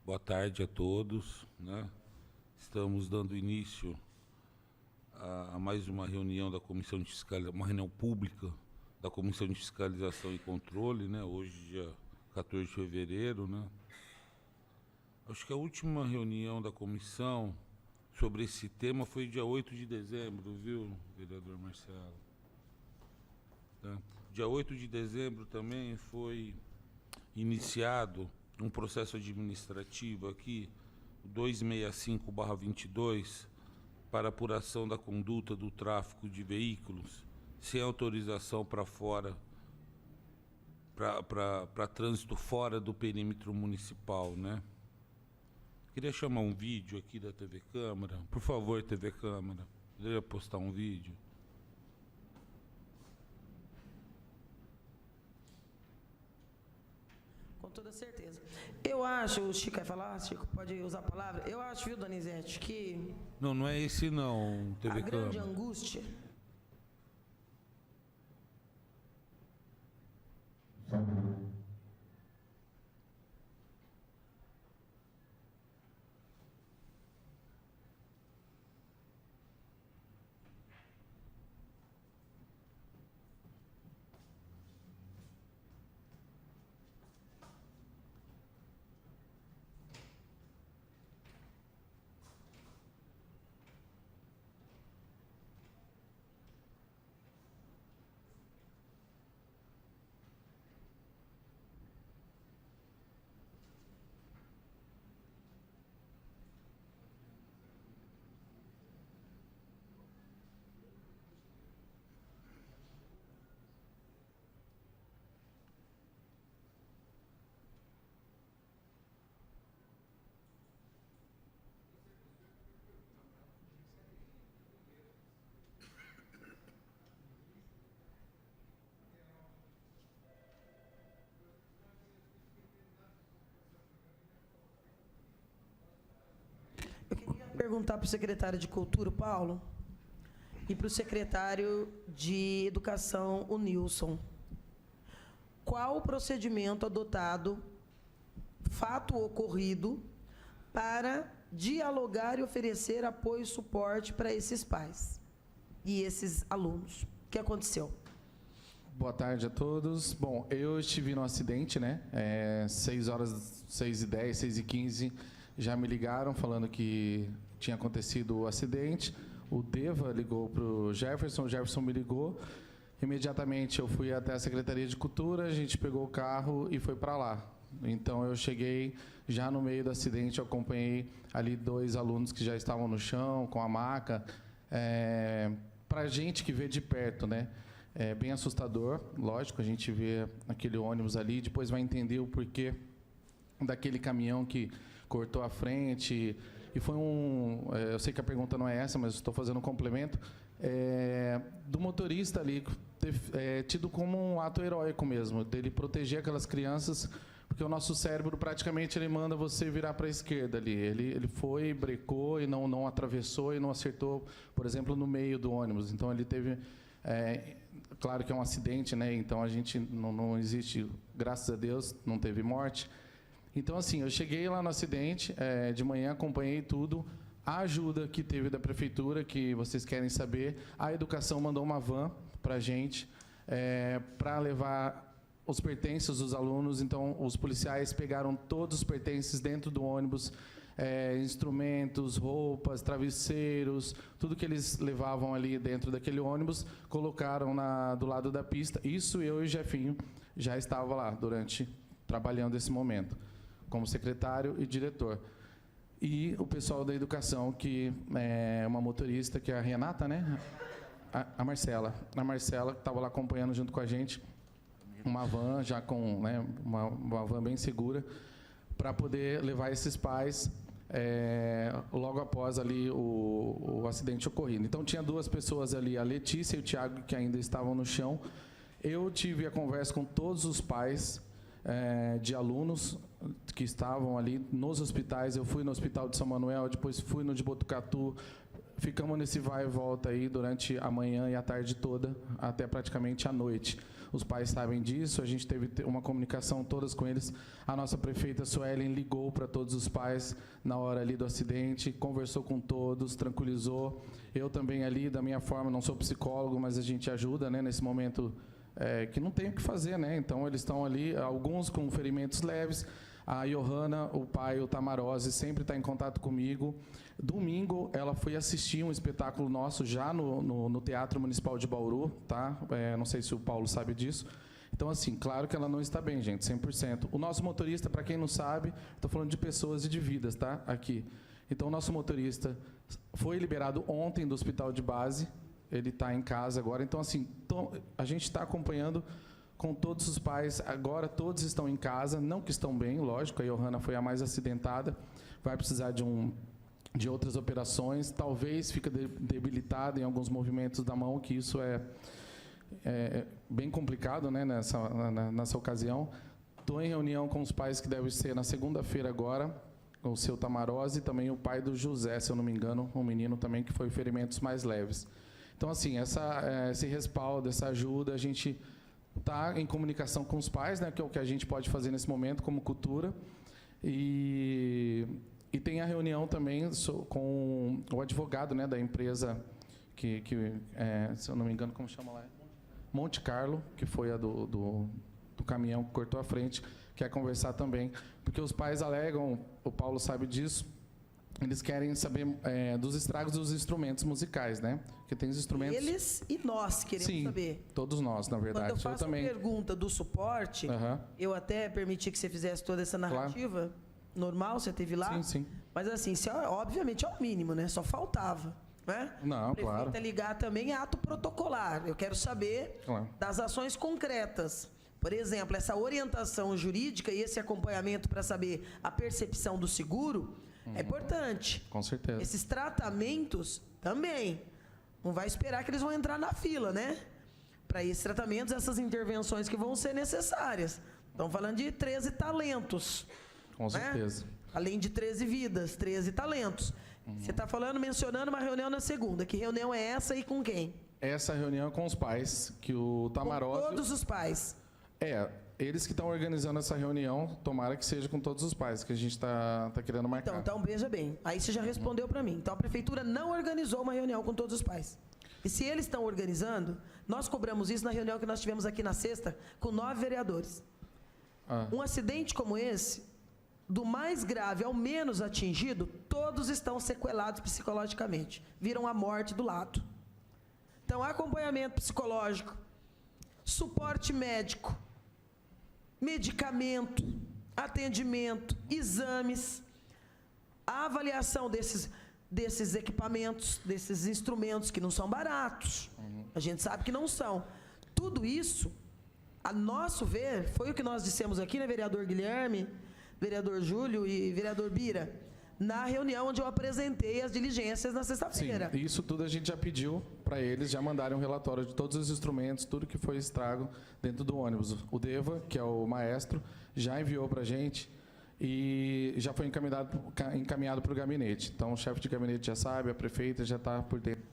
Boa tarde a todos, né? Estamos dando início a mais uma reunião da Comissão de Fiscalização, uma reunião pública da Comissão de Fiscalização e Controle, né? Hoje, dia 14 de fevereiro, né? Acho que a última reunião da comissão sobre esse tema foi dia 8 de dezembro, viu, vereador Marcelo? Tá? Dia 8 de dezembro também foi iniciado um processo administrativo aqui, 265/22, para apuração da conduta do tráfico de veículos sem autorização para fora, para trânsito fora do perímetro municipal, né? Queria chamar um vídeo aqui da TV Câmara. Por favor, TV Câmara, poderia postar um vídeo? Com toda certeza. Eu acho, o Chico quer falar? Chico, pode usar a palavra? Eu acho, viu, Donizete, que... Não é esse não, TV Câmara. A grande angústia... Perguntar para o secretário de Cultura, o Paulo, e para o secretário de Educação, o Nilson. Qual o procedimento adotado, fato ocorrido, para dialogar e oferecer apoio e suporte para esses pais e esses alunos? O que aconteceu? Boa tarde a todos. Bom, eu estive no acidente, né? 6h10, 6h15, já me ligaram falando que tinha acontecido o acidente. O Deva ligou para o Jefferson me ligou. Imediatamente eu fui até a Secretaria de Cultura, a gente pegou o carro e foi para lá. Então eu cheguei já no meio do acidente, eu acompanhei ali 2 alunos que já estavam no chão, com a maca. Para a gente que vê de perto, né? É bem assustador, lógico, a gente vê aquele ônibus ali, depois vai entender o porquê daquele caminhão que cortou a frente. E foi eu sei que a pergunta não é essa, mas estou fazendo um complemento, do motorista ali, tido como um ato heróico mesmo, dele proteger aquelas crianças, porque o nosso cérebro praticamente ele manda você virar para a esquerda ali. Ele foi, brecou e não atravessou e não acertou, por exemplo, no meio do ônibus. Então ele teve... claro que é um acidente, né? Então a gente não existe, graças a Deus, não teve morte. Então, assim, eu cheguei lá no acidente, de manhã acompanhei tudo, a ajuda que teve da prefeitura, que vocês querem saber, a educação mandou uma van para a gente, para levar os pertences dos alunos. Então, os policiais pegaram todos os pertences dentro do ônibus, instrumentos, roupas, travesseiros, tudo que eles levavam ali dentro daquele ônibus, colocaram do lado da pista. Isso eu e o Jefinho já estava lá trabalhando esse momento, como secretário e diretor. E o pessoal da educação, que é uma motorista, que é a Renata, né? A Marcela. A Marcela, que estava lá acompanhando junto com a gente, uma van já com, né, uma van bem segura, para poder levar esses pais logo após ali o acidente ocorrido. Então, tinha 2 pessoas ali, a Letícia e o Tiago, que ainda estavam no chão. Eu tive a conversa com todos os pais de alunos que estavam ali nos hospitais. Eu fui no Hospital de São Manuel, depois fui no de Botucatu. Ficamos nesse vai e volta aí durante a manhã e a tarde toda, até praticamente a noite. os pais sabem disso, a gente teve uma comunicação todas com eles. A nossa prefeita Suelen ligou para todos os pais na hora ali do acidente, conversou com todos, tranquilizou. Eu também ali, da minha forma, não sou psicólogo, mas a gente ajuda, né, nesse momento que não tem o que fazer, né? Então eles estão ali, alguns com ferimentos leves. A Johanna, o pai, o Tamarose, sempre está em contato comigo. Domingo, ela foi assistir um espetáculo nosso já no Teatro Municipal de Bauru, tá? Não sei se o Paulo sabe disso. Então, assim, claro que ela não está bem, gente, 100%. O nosso motorista, para quem não sabe, estou falando de pessoas e de vidas, tá? Aqui. Então, o nosso motorista foi liberado ontem do hospital de base, ele está em casa agora. Então, assim, a gente está acompanhando com todos os pais. Agora, todos estão em casa, não que estão bem, lógico, a Johanna foi a mais acidentada, vai precisar de outras operações, talvez fica debilitada em alguns movimentos da mão, que isso é bem complicado, né, nessa ocasião. Estou em reunião com os pais, que deve ser na segunda-feira agora, o seu Tamarose e também o pai do José, se eu não me engano, um menino também que foi ferimentos mais leves. Então, assim, esse respaldo, essa ajuda, a gente está em comunicação com os pais, né, que é o que a gente pode fazer nesse momento como cultura. E tem a reunião também com o advogado, né, da empresa que se eu não me engano, como chama lá? Monte Carlo, que foi a do caminhão que cortou a frente, quer conversar também. Porque os pais alegam, o Paulo sabe disso, eles querem saber dos estragos dos instrumentos musicais, né? Porque tem os instrumentos... Eles e nós queremos saber. Sim, todos nós, na verdade. Quando eu faço também... a pergunta do suporte, eu até permiti que você fizesse toda essa narrativa, normal, você teve lá. Sim, sim. Mas assim, obviamente é o mínimo, né? Só faltava. Né? Não, claro. Ligar também é ato protocolar. Eu quero saber das ações concretas. Por exemplo, essa orientação jurídica e esse acompanhamento para saber a percepção do seguro é importante. Com certeza. Esses tratamentos também. Não vai esperar que eles vão entrar na fila, né? Para esses tratamentos, essas intervenções que vão ser necessárias. Estamos falando de 13 talentos. Com certeza. Né? Além de 13 vidas, 13 talentos. Você está mencionando uma reunião na segunda. Que reunião é essa e com quem? Essa reunião é com os pais, que o Tamarose... Com todos os pais. Eles que estão organizando essa reunião, tomara que seja com todos os pais, que a gente está querendo marcar. Então, veja bem, aí você já respondeu para mim. Então, a prefeitura não organizou uma reunião com todos os pais. E se eles estão organizando, nós cobramos isso na reunião que nós tivemos aqui na sexta, com 9 vereadores. Um acidente como esse, do mais grave ao menos atingido, todos estão sequelados psicologicamente. Viram a morte do lado. Então, acompanhamento psicológico, suporte médico, medicamento, atendimento, exames, a avaliação desses equipamentos, desses instrumentos que não são baratos. A gente sabe que não são. Tudo isso, a nosso ver, foi o que nós dissemos aqui, né, vereador Guilherme, vereador Júlio e vereador Bira, na reunião onde eu apresentei as diligências na sexta-feira. Sim, isso tudo a gente já pediu para eles, já mandaram um relatório de todos os instrumentos, tudo que foi estrago dentro do ônibus. O Deva, que é o maestro, já enviou para a gente e já foi encaminhado para o gabinete. Então, o chefe de gabinete já sabe, a prefeita já está por dentro.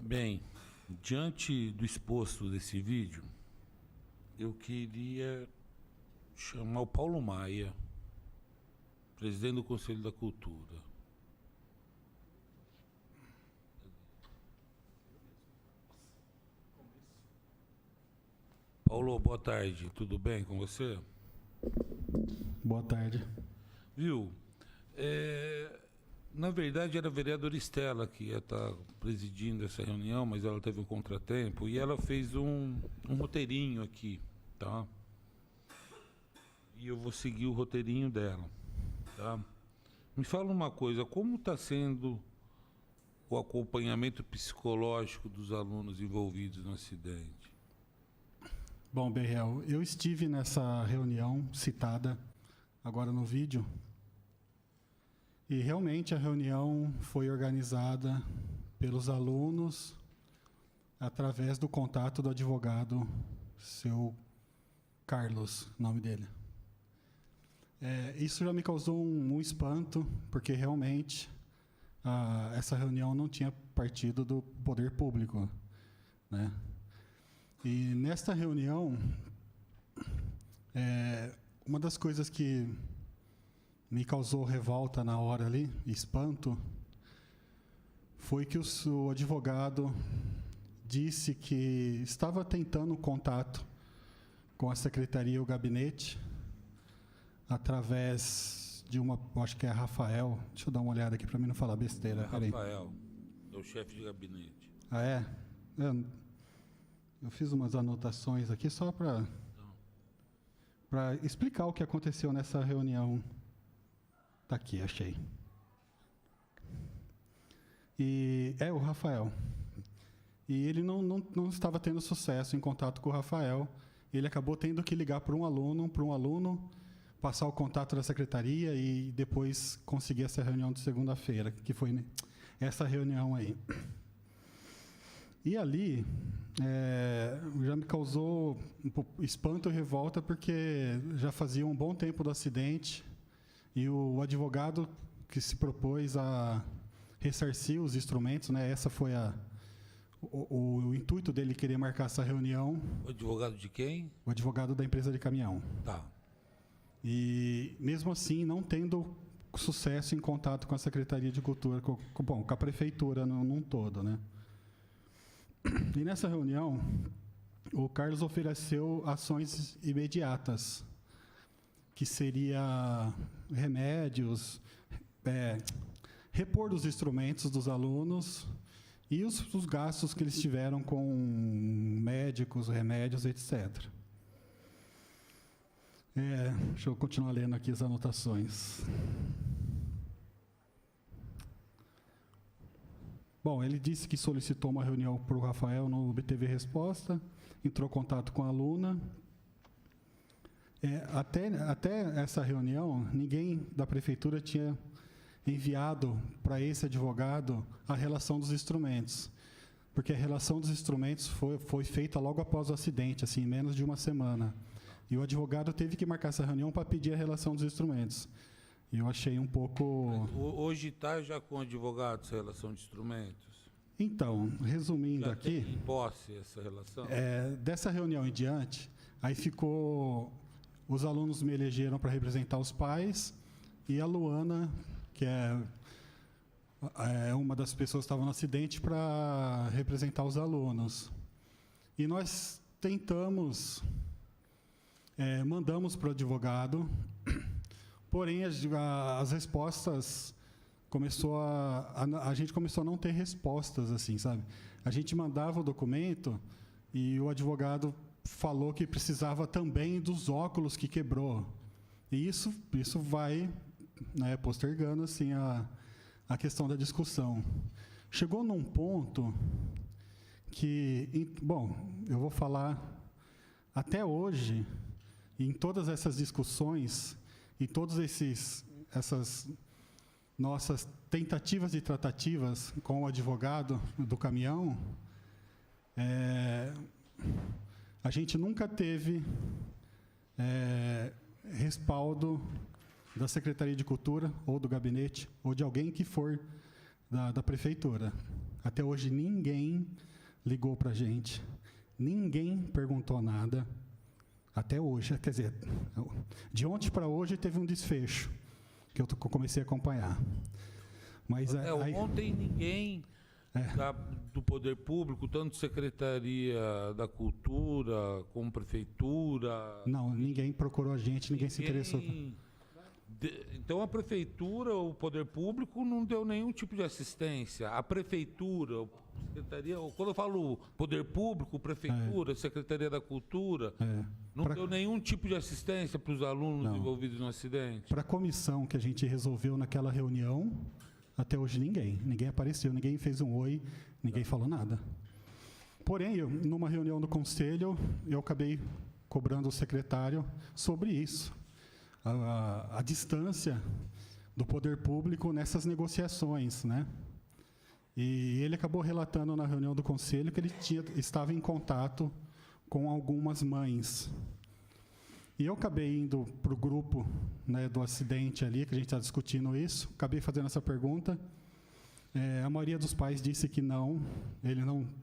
Bem, diante do exposto desse vídeo, eu queria chamar o Paulo Maia, presidente do Conselho da Cultura. Paulo, boa tarde. Tudo bem com você? Boa tarde. Viu? Na verdade, era a vereadora Estela que ia estar presidindo essa reunião, mas ela teve um contratempo e ela fez um roteirinho aqui, tá? E eu vou seguir o roteirinho dela, tá? Me fala uma coisa, como está sendo o acompanhamento psicológico dos alunos envolvidos no acidente? Bom, Berriel, eu estive nessa reunião citada agora no vídeo e realmente a reunião foi organizada pelos alunos através do contato do advogado, seu Carlos, nome dele. Isso já me causou um espanto, porque realmente essa reunião não tinha partido do poder público, né? E nesta reunião, uma das coisas que me causou revolta na hora ali, espanto, foi que o advogado disse que estava tentando contato com a secretaria e o gabinete através de acho que é Rafael, deixa eu dar uma olhada aqui para mim não falar besteira. Rafael, é o chefe de gabinete. Ah, é? Eu fiz umas anotações aqui só para explicar o que aconteceu nessa reunião. Tá aqui, achei. E é o Rafael. E ele não estava tendo sucesso em contato com o Rafael. Ele acabou tendo que ligar para um aluno, passar o contato da secretaria e depois conseguir essa reunião de segunda-feira, que foi essa reunião aí. E ali já me causou espanto e revolta, porque já fazia um bom tempo do acidente e o advogado que se propôs a ressarcir os instrumentos, né? Essa foi o intuito dele querer marcar essa reunião. O advogado de quem? O advogado da empresa de caminhão. Tá. E, mesmo assim, não tendo sucesso em contato com a Secretaria de Cultura, com a Prefeitura num todo, né? E nessa reunião, o Carlos ofereceu ações imediatas, que seria remédios, repor os instrumentos dos alunos e os gastos que eles tiveram com médicos, remédios, etc. Deixa eu continuar lendo aqui as anotações. Bom, ele disse que solicitou uma reunião para o Rafael, não obteve resposta, entrou em contato com a aluna. Até essa reunião, ninguém da prefeitura tinha enviado para esse advogado a relação dos instrumentos, porque a relação dos instrumentos foi feita logo após o acidente, assim, em menos de uma semana. E o advogado teve que marcar essa reunião para pedir a relação dos instrumentos. E eu achei um pouco... Hoje está já com advogado essa relação de instrumentos? Então, resumindo já aqui... tem em posse essa relação? Dessa reunião em diante, aí ficou... Os alunos me elegeram para representar os pais, e a Luana, que é uma das pessoas que estava no acidente, para representar os alunos. E nós tentamos... mandamos para o advogado, porém as respostas a gente começou a não ter respostas, assim, sabe? A gente mandava o documento e o advogado falou que precisava também dos óculos que quebrou. E isso vai, né, postergando assim a questão da discussão. Chegou num ponto que, bom, eu vou falar até hoje. Em todas essas discussões, e todas essas nossas tentativas e tratativas com o advogado do caminhão, a gente nunca teve respaldo da Secretaria de Cultura, ou do gabinete, ou de alguém que for da prefeitura. Até hoje ninguém ligou para a gente, ninguém perguntou nada. Até hoje, quer dizer, de ontem para hoje teve um desfecho que eu comecei a acompanhar. Mas ontem ninguém do poder público, tanto Secretaria da Cultura como Prefeitura... Não, ninguém procurou a gente, ninguém se interessou. Então a Prefeitura, o poder público, não deu nenhum tipo de assistência. A Prefeitura, a Secretaria, quando eu falo poder público, Prefeitura, Secretaria da Cultura, não deu nenhum tipo de assistência para os alunos envolvidos no acidente? Para a comissão que a gente resolveu naquela reunião, até hoje ninguém apareceu, ninguém fez um oi, ninguém falou nada. Porém, numa reunião do conselho, eu acabei cobrando o secretário sobre isso. A distância do poder público nessas negociações, né? E ele acabou relatando na reunião do conselho que ele estava em contato com algumas mães. E eu acabei indo para o grupo, né, do acidente ali, que a gente está discutindo isso, acabei fazendo essa pergunta, A maioria dos pais disse que não,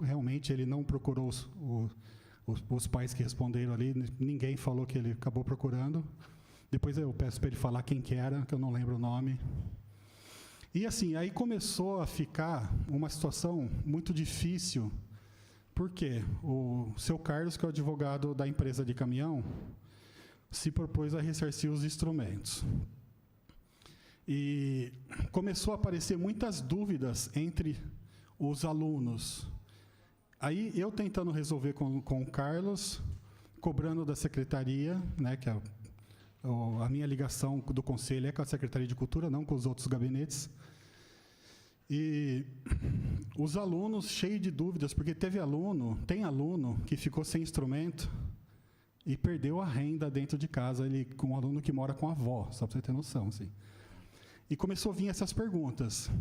realmente ele não procurou os pais que responderam ali, ninguém falou que ele acabou procurando. Depois eu peço para ele falar quem que era, que eu não lembro o nome. E assim, aí começou a ficar uma situação muito difícil, porque o seu Carlos, que é o advogado da empresa de caminhão, se propôs a ressarcir os instrumentos. E começou a aparecer muitas dúvidas entre os alunos. Aí eu tentando resolver com o Carlos, cobrando da secretaria, né, que a minha ligação do conselho é com a Secretaria de Cultura, não com os outros gabinetes. E os alunos cheios de dúvidas, porque tem aluno que ficou sem instrumento e perdeu a renda dentro de casa, com um aluno que mora com a avó, só para você ter noção, assim. E começou a vir essas perguntas.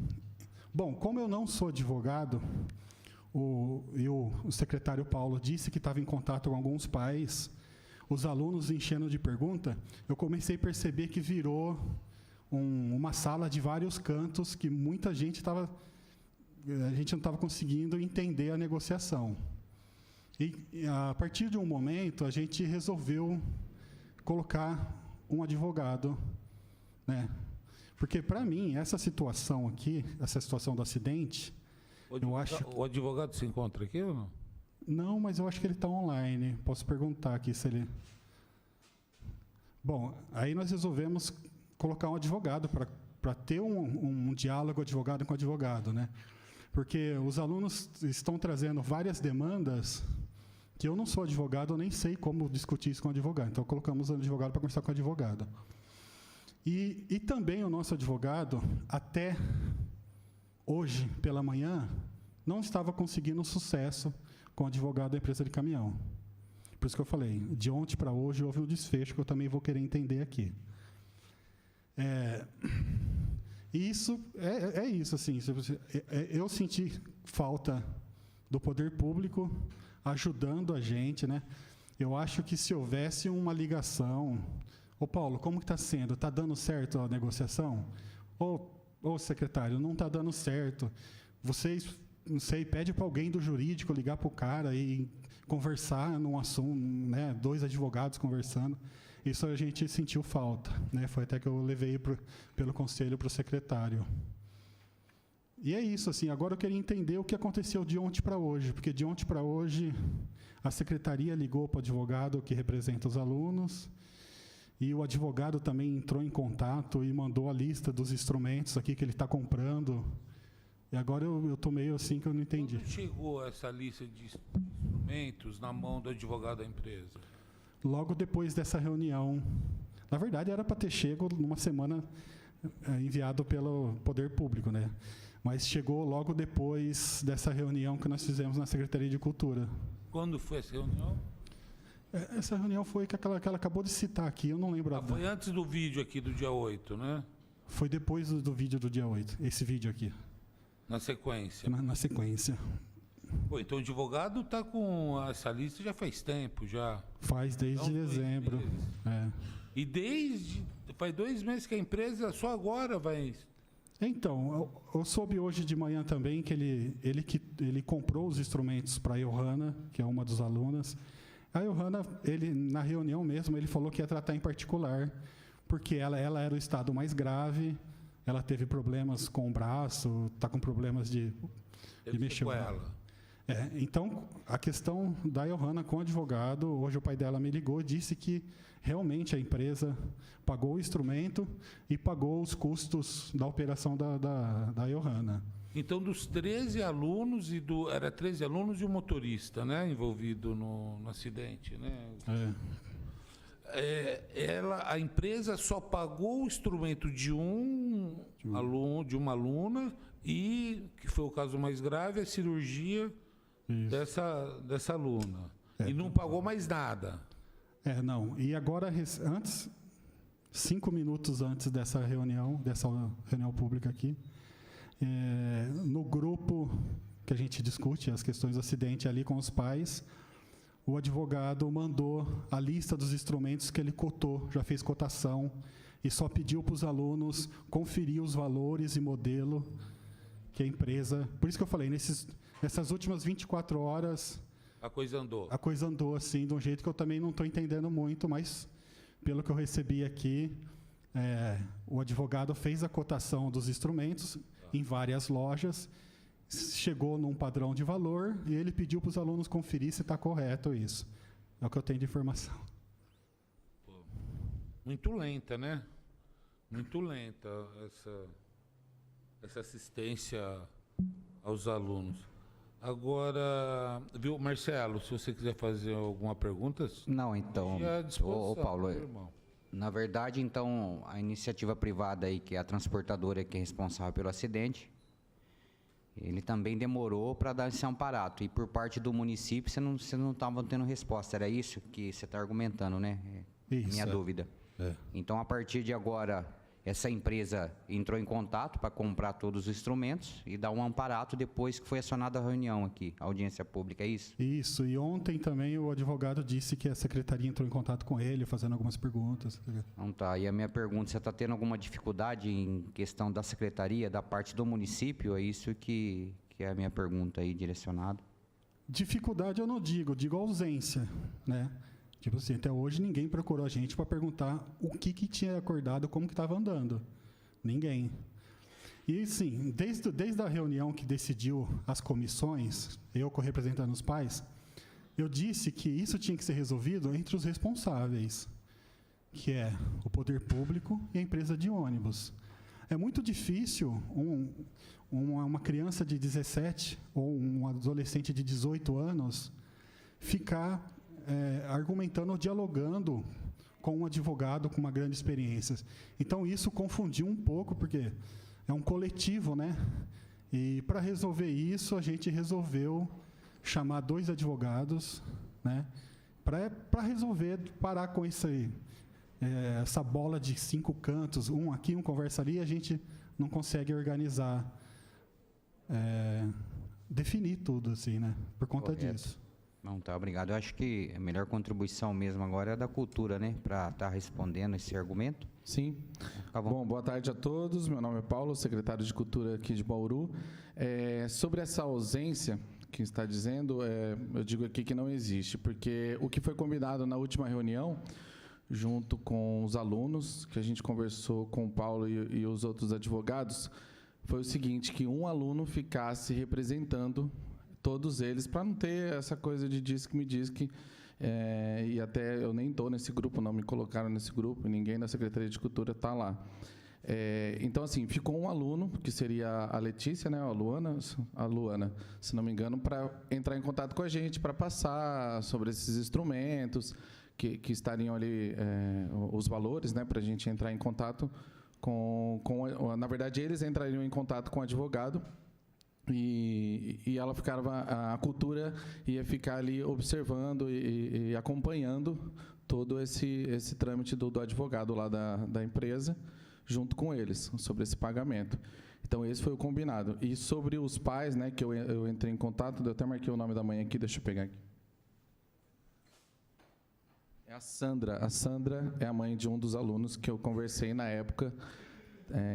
Bom, como eu não sou advogado, o secretário Paulo disse que estava em contato com alguns pais, os alunos enchendo de pergunta, eu comecei a perceber que virou uma sala de vários cantos, que muita gente a gente não estava conseguindo entender a negociação. E a partir de um momento, a gente resolveu colocar um advogado, né? Porque, para mim, essa situação aqui, essa situação do acidente, eu acho... O advogado se encontra aqui ou não? Não, mas eu acho que ele está online. Posso perguntar aqui se ele... Bom, aí nós resolvemos colocar um advogado para ter um diálogo advogado com advogado, né? Porque os alunos estão trazendo várias demandas que eu não sou advogado, eu nem sei como discutir isso com o advogado. Então, colocamos um advogado para conversar com o advogado. E também o nosso advogado, até hoje, pela manhã, não estava conseguindo sucesso com o advogado da empresa de caminhão. Por isso que eu falei, de ontem para hoje houve um desfecho que eu também vou querer entender aqui. E isso é isso, assim, eu senti falta do poder público ajudando a gente, né? Eu acho que se houvesse uma ligação... Ô, Paulo, como que está sendo? Está dando certo a negociação? Ô, secretário, não está dando certo. Vocês, não sei, pede para alguém do jurídico ligar para o cara e conversar num assunto, né? 2 advogados conversando. Isso a gente sentiu falta, né? Foi até que eu levei pelo conselho para o secretário. E é isso, assim, agora eu queria entender o que aconteceu de ontem para hoje, porque de ontem para hoje a secretaria ligou para o advogado que representa os alunos, e o advogado também entrou em contato e mandou a lista dos instrumentos aqui que ele está comprando. E agora eu estou meio assim que eu não entendi. Quando chegou essa lista de instrumentos na mão do advogado da empresa? Logo depois dessa reunião. Na verdade, era para ter chego numa semana enviado pelo Poder Público, né? Mas chegou logo depois dessa reunião que nós fizemos na Secretaria de Cultura. Quando foi essa reunião? Essa reunião foi que ela acabou de citar aqui, eu não lembro. Foi antes do vídeo aqui do dia 8, né? Foi depois do vídeo do dia 8, esse vídeo aqui. Na sequência? Na sequência. Pô, então o advogado está com essa lista já faz tempo, já? Faz desde dezembro. E faz 2 meses que a empresa só agora vai... Então, eu soube hoje de manhã também que ele comprou os instrumentos para a Johanna, que é uma das alunas. A Johanna, na reunião mesmo, ele falou que ia tratar em particular, porque ela era o estado mais grave, ela teve problemas com o braço, está com problemas de mexer com ela. Então, a questão da Johanna com o advogado, hoje o pai dela me ligou e disse que realmente a empresa pagou o instrumento e pagou os custos da operação da Johanna. Então, dos 13 alunos, era 13 alunos e o motorista, né, envolvido no acidente, né? A empresa só pagou o instrumento de aluno, de uma aluna, e, que foi o caso mais grave, a cirurgia dessa aluna. E não pagou mais nada. Não. E agora, 5 minutos antes dessa reunião pública aqui, no grupo que a gente discute as questões do acidente ali com os pais, o advogado mandou a lista dos instrumentos que ele cotou, já fez cotação, e só pediu para os alunos conferir os valores e modelo que a empresa... Por isso que eu falei, nessas últimas 24 horas, A coisa andou. a coisa andou assim, de um jeito que eu também não estou entendendo muito, mas pelo que eu recebi aqui, o advogado fez a cotação dos instrumentos em várias lojas, chegou num padrão de valor e ele pediu para os alunos conferir se está correto isso. É o que eu tenho de informação. Muito lenta, né? Muito lenta essa assistência aos alunos. Agora, viu, Marcelo, se você quiser fazer alguma pergunta... Não, então, à disposição, ô Paulo, meu irmão. na verdade, então, a iniciativa privada aí, que é a transportadora que é responsável pelo acidente, ele também demorou para dar esse amparato. E por parte do município, você não estava tendo resposta. Era isso que você está argumentando, né? Isso, Minha dúvida. Então, a partir de agora, essa empresa entrou em contato para comprar todos os instrumentos e dar um amparato depois que foi acionada a reunião aqui, a audiência pública, é isso? Isso, e ontem também o advogado disse que a secretaria entrou em contato com ele, fazendo algumas perguntas. Então tá, e a minha pergunta, você está tendo alguma dificuldade em questão da secretaria, da parte do município? É isso que é a minha pergunta aí direcionada. Dificuldade eu não digo ausência, né? Tipo assim, até hoje ninguém procurou a gente para perguntar o que tinha acordado, como que estava andando. Ninguém. E sim, desde a reunião que decidiu as comissões, eu representando os pais, eu disse que isso tinha que ser resolvido entre os responsáveis, que é o poder público e a empresa de ônibus. É muito difícil uma criança de 17 ou um adolescente de 18 anos ficar argumentando ou dialogando com um advogado com uma grande experiência. Então, isso confundiu um pouco, porque é um coletivo, né? E, para resolver isso, a gente resolveu chamar 2 advogados, né? Para resolver, parar com isso aí. Essa bola de 5 cantos, um aqui, um conversa ali, a gente não consegue organizar, definir tudo, assim, né? Por conta Correto. disso. Não, tá, obrigado. Eu acho que a melhor contribuição mesmo agora é da cultura, né? Para estar respondendo esse argumento. Sim. Tá bom. Bom, boa tarde a todos. Meu nome é Paulo, secretário de Cultura aqui de Bauru. Sobre essa ausência que está dizendo, eu digo aqui que não existe, porque o que foi combinado na última reunião, junto com os alunos, que a gente conversou com o Paulo e os outros advogados, foi o seguinte, que um aluno ficasse representando todos eles, para não ter essa coisa de diz que me diz que... e até eu nem estou nesse grupo, não me colocaram nesse grupo, ninguém da Secretaria de Cultura está lá. Então, assim, ficou um aluno, que seria a Letícia, né, a Luana, se não me engano, para entrar em contato com a gente, para passar sobre esses instrumentos que estariam ali, os valores, né, para a gente entrar em contato na verdade, eles entrariam em contato com o advogado, e ela ficava, a cultura ia ficar ali observando e acompanhando todo esse trâmite do advogado lá da empresa, junto com eles, sobre esse pagamento. Então, esse foi o combinado. E sobre os pais, né, que eu entrei em contato, eu até marquei o nome da mãe aqui, deixa eu pegar aqui. É a Sandra. A Sandra é a mãe de um dos alunos que eu conversei na época.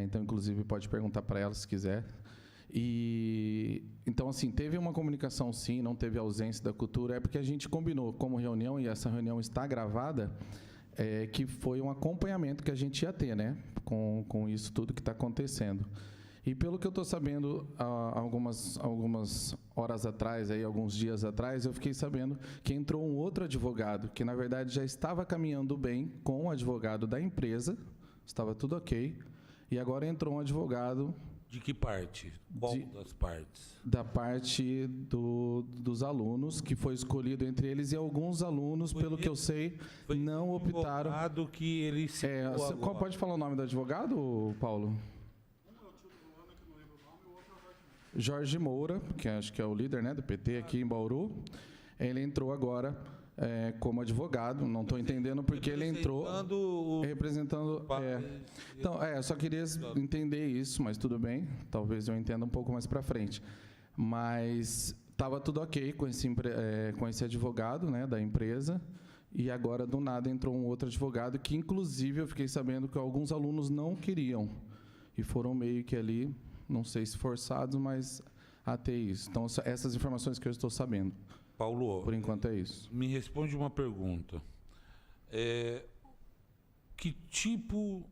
Então, inclusive, pode perguntar para ela se quiser. Então, assim, teve uma comunicação, sim, não teve ausência da cultura, porque a gente combinou como reunião, e essa reunião está gravada, que foi um acompanhamento que a gente ia ter, né, com isso tudo que está acontecendo. E pelo que eu estou sabendo, algumas horas atrás, alguns dias atrás, eu fiquei sabendo que entrou um outro advogado, que na verdade já estava caminhando bem com o advogado da empresa, estava tudo ok, e agora entrou um advogado... De que parte? Qual das partes? Da parte dos alunos, que foi escolhido entre eles, e alguns alunos, pelo que eu sei, não optaram... Que ele pode falar o nome do advogado, Paulo? Jorge Moura, que acho que é o líder, né, do PT aqui em Bauru. Ele entrou agora como advogado, não estou entendendo porque ele entrou representando... Então, eu só queria entender isso, mas tudo bem, talvez eu entenda um pouco mais para frente. Mas estava tudo ok com esse advogado, né, da empresa, e agora, do nada, entrou um outro advogado que, inclusive, eu fiquei sabendo que alguns alunos não queriam, e foram meio que ali não sei se forçados, mas a ter isso. Então, essas informações que eu estou sabendo. Paulo, Por enquanto é isso. me responde uma pergunta. Que tipo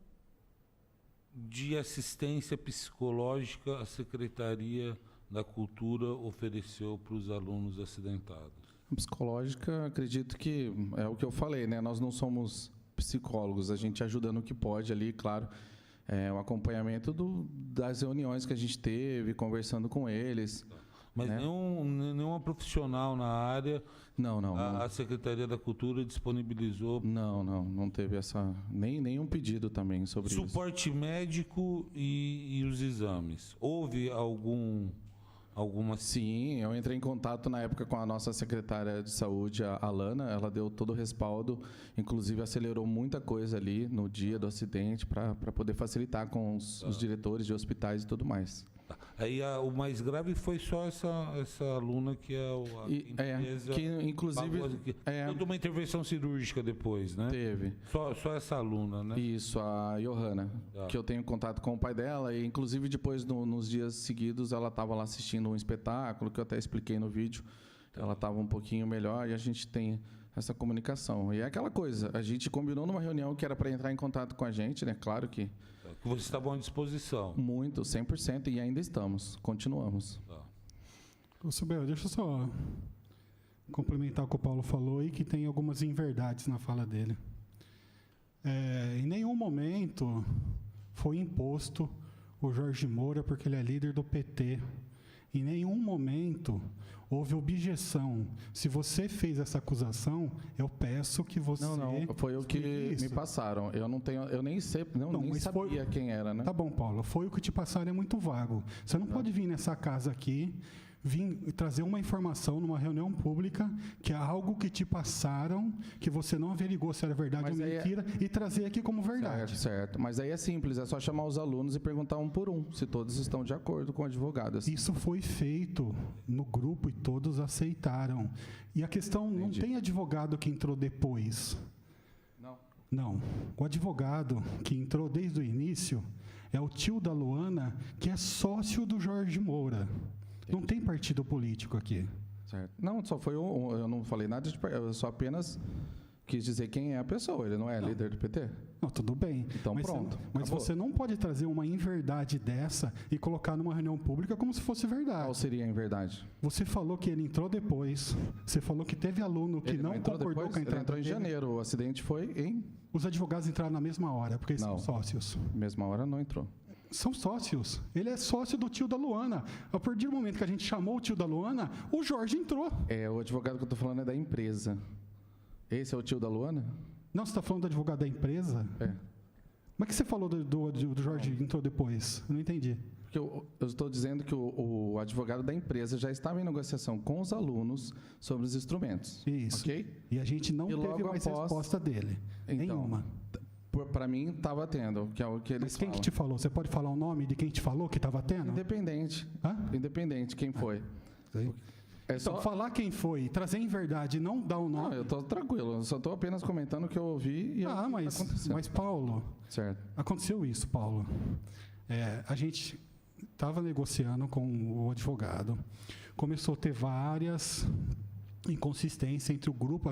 de assistência psicológica a Secretaria da Cultura ofereceu para os alunos acidentados? Psicológica, acredito que é o que eu falei, né? Nós não somos psicólogos, a gente ajuda no que pode ali, claro. O acompanhamento das reuniões que a gente teve, conversando com eles. Mas né? nenhuma profissional na área, Não. a Secretaria da Cultura disponibilizou Não teve nenhum pedido também sobre isso. suporte médico e os exames. Houve alguma... Sim, eu entrei em contato na época com a nossa secretária de saúde, a Alana, ela deu todo o respaldo, inclusive acelerou muita coisa ali no dia do acidente para poder facilitar com os diretores de hospitais e tudo mais. Aí o mais grave foi só essa aluna que a empresa que inclusive pagou, toda uma intervenção cirúrgica depois, né? teve. Só essa aluna, né? Isso, a Johanna, que eu tenho contato com o pai dela e inclusive depois nos dias seguidos ela estava lá assistindo um espetáculo que eu até expliquei no vídeo. Ela estava um pouquinho melhor e a gente tem essa comunicação. E é aquela coisa, a gente combinou numa reunião que era para entrar em contato com a gente, né? Claro que Que vocês estavam à disposição. muito, 100%, e ainda estamos, continuamos. Ô, Subel, deixa eu só complementar o que o Paulo falou e que tem algumas inverdades na fala dele. Em nenhum momento foi imposto o Jorge Moura porque ele é líder do PT. Em nenhum momento houve objeção. Se você fez essa acusação, eu peço que você... Não, foi o que explique me isso. passaram. Eu nem sei, nem mas sabia quem era, né? Tá bom, Paulo. Foi o que te passaram, é muito vago. Você não pode vir nessa casa aqui, vir trazer uma informação numa reunião pública que é algo que te passaram, que você não averigou se era verdade Mas ou aí mentira, e trazer aqui como verdade. Certo. Mas aí é simples, é só chamar os alunos e perguntar um por um, se todos estão de acordo com o advogado. Assim. Isso foi feito no grupo e todos aceitaram. E a questão, não tem advogado que entrou depois. Não. O advogado que entrou desde o início é o tio da Luana, que é sócio do Jorge Moura. Não tem partido político aqui. Certo. Não, só foi eu não falei nada, eu só apenas quis dizer quem é a pessoa. Ele não é líder do PT? Não, tudo bem. Então mas pronto, Mas acabou. você não pode trazer uma inverdade dessa e colocar numa reunião pública como se fosse Qual verdade. seria em verdade? Você falou que ele entrou depois. Você falou que teve aluno que Ele não entrou concordou depois? com a Ele entrada entrou em dele. janeiro, o acidente foi em Os advogados entraram na mesma hora, porque eles Não. são sócios. mesma hora, não entrou. São sócios. Ele é sócio do tio da Luana. A partir do momento que a gente chamou o tio da Luana, o Jorge entrou. O advogado que eu estou falando é da empresa. Esse é o tio da Luana? Não, você está falando do advogado da empresa? É. Mas que você falou do Jorge entrou depois? Eu não entendi. Porque eu estou dizendo que o advogado da empresa já estava em negociação com os alunos sobre os instrumentos. Isso. Ok? E a gente não E teve logo mais após- resposta dele. Então, Nenhuma. Para mim, estava tendo, que é o que eles Mas quem que falam. te falou? Você pode falar o nome de quem te falou que estava tendo? Independente. Hã? Independente quem foi. É Então, só... falar quem foi, trazer em verdade, não dar o Não, nome. eu estou tranquilo. Eu só estou apenas comentando o que eu ouvi e o que mas, aconteceu. mas, Paulo, Certo. aconteceu isso, Paulo. A gente estava negociando com o advogado, começou a ter várias inconsistências entre o grupo,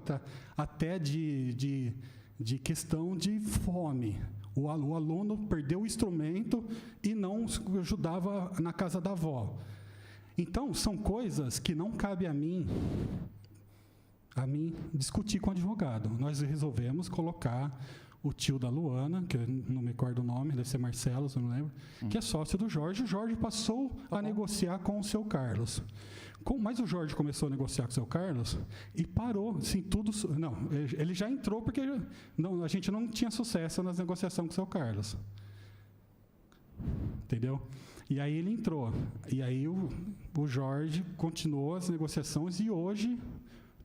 até de questão de fome. O aluno perdeu o instrumento e não ajudava na casa da avó. Então, são coisas que não cabe a mim discutir com o advogado. Nós resolvemos colocar o tio da Luana, que eu não me recordo o nome, deve ser Marcelo, se eu não lembro, que é sócio do Jorge. O Jorge passou a negociar com o seu Carlos. Mas o Jorge começou a negociar com o seu Carlos e parou, assim, tudo... Não, ele já entrou porque a gente não tinha sucesso nas negociações com o seu Carlos. Entendeu? E aí ele entrou. E aí o Jorge continuou as negociações e hoje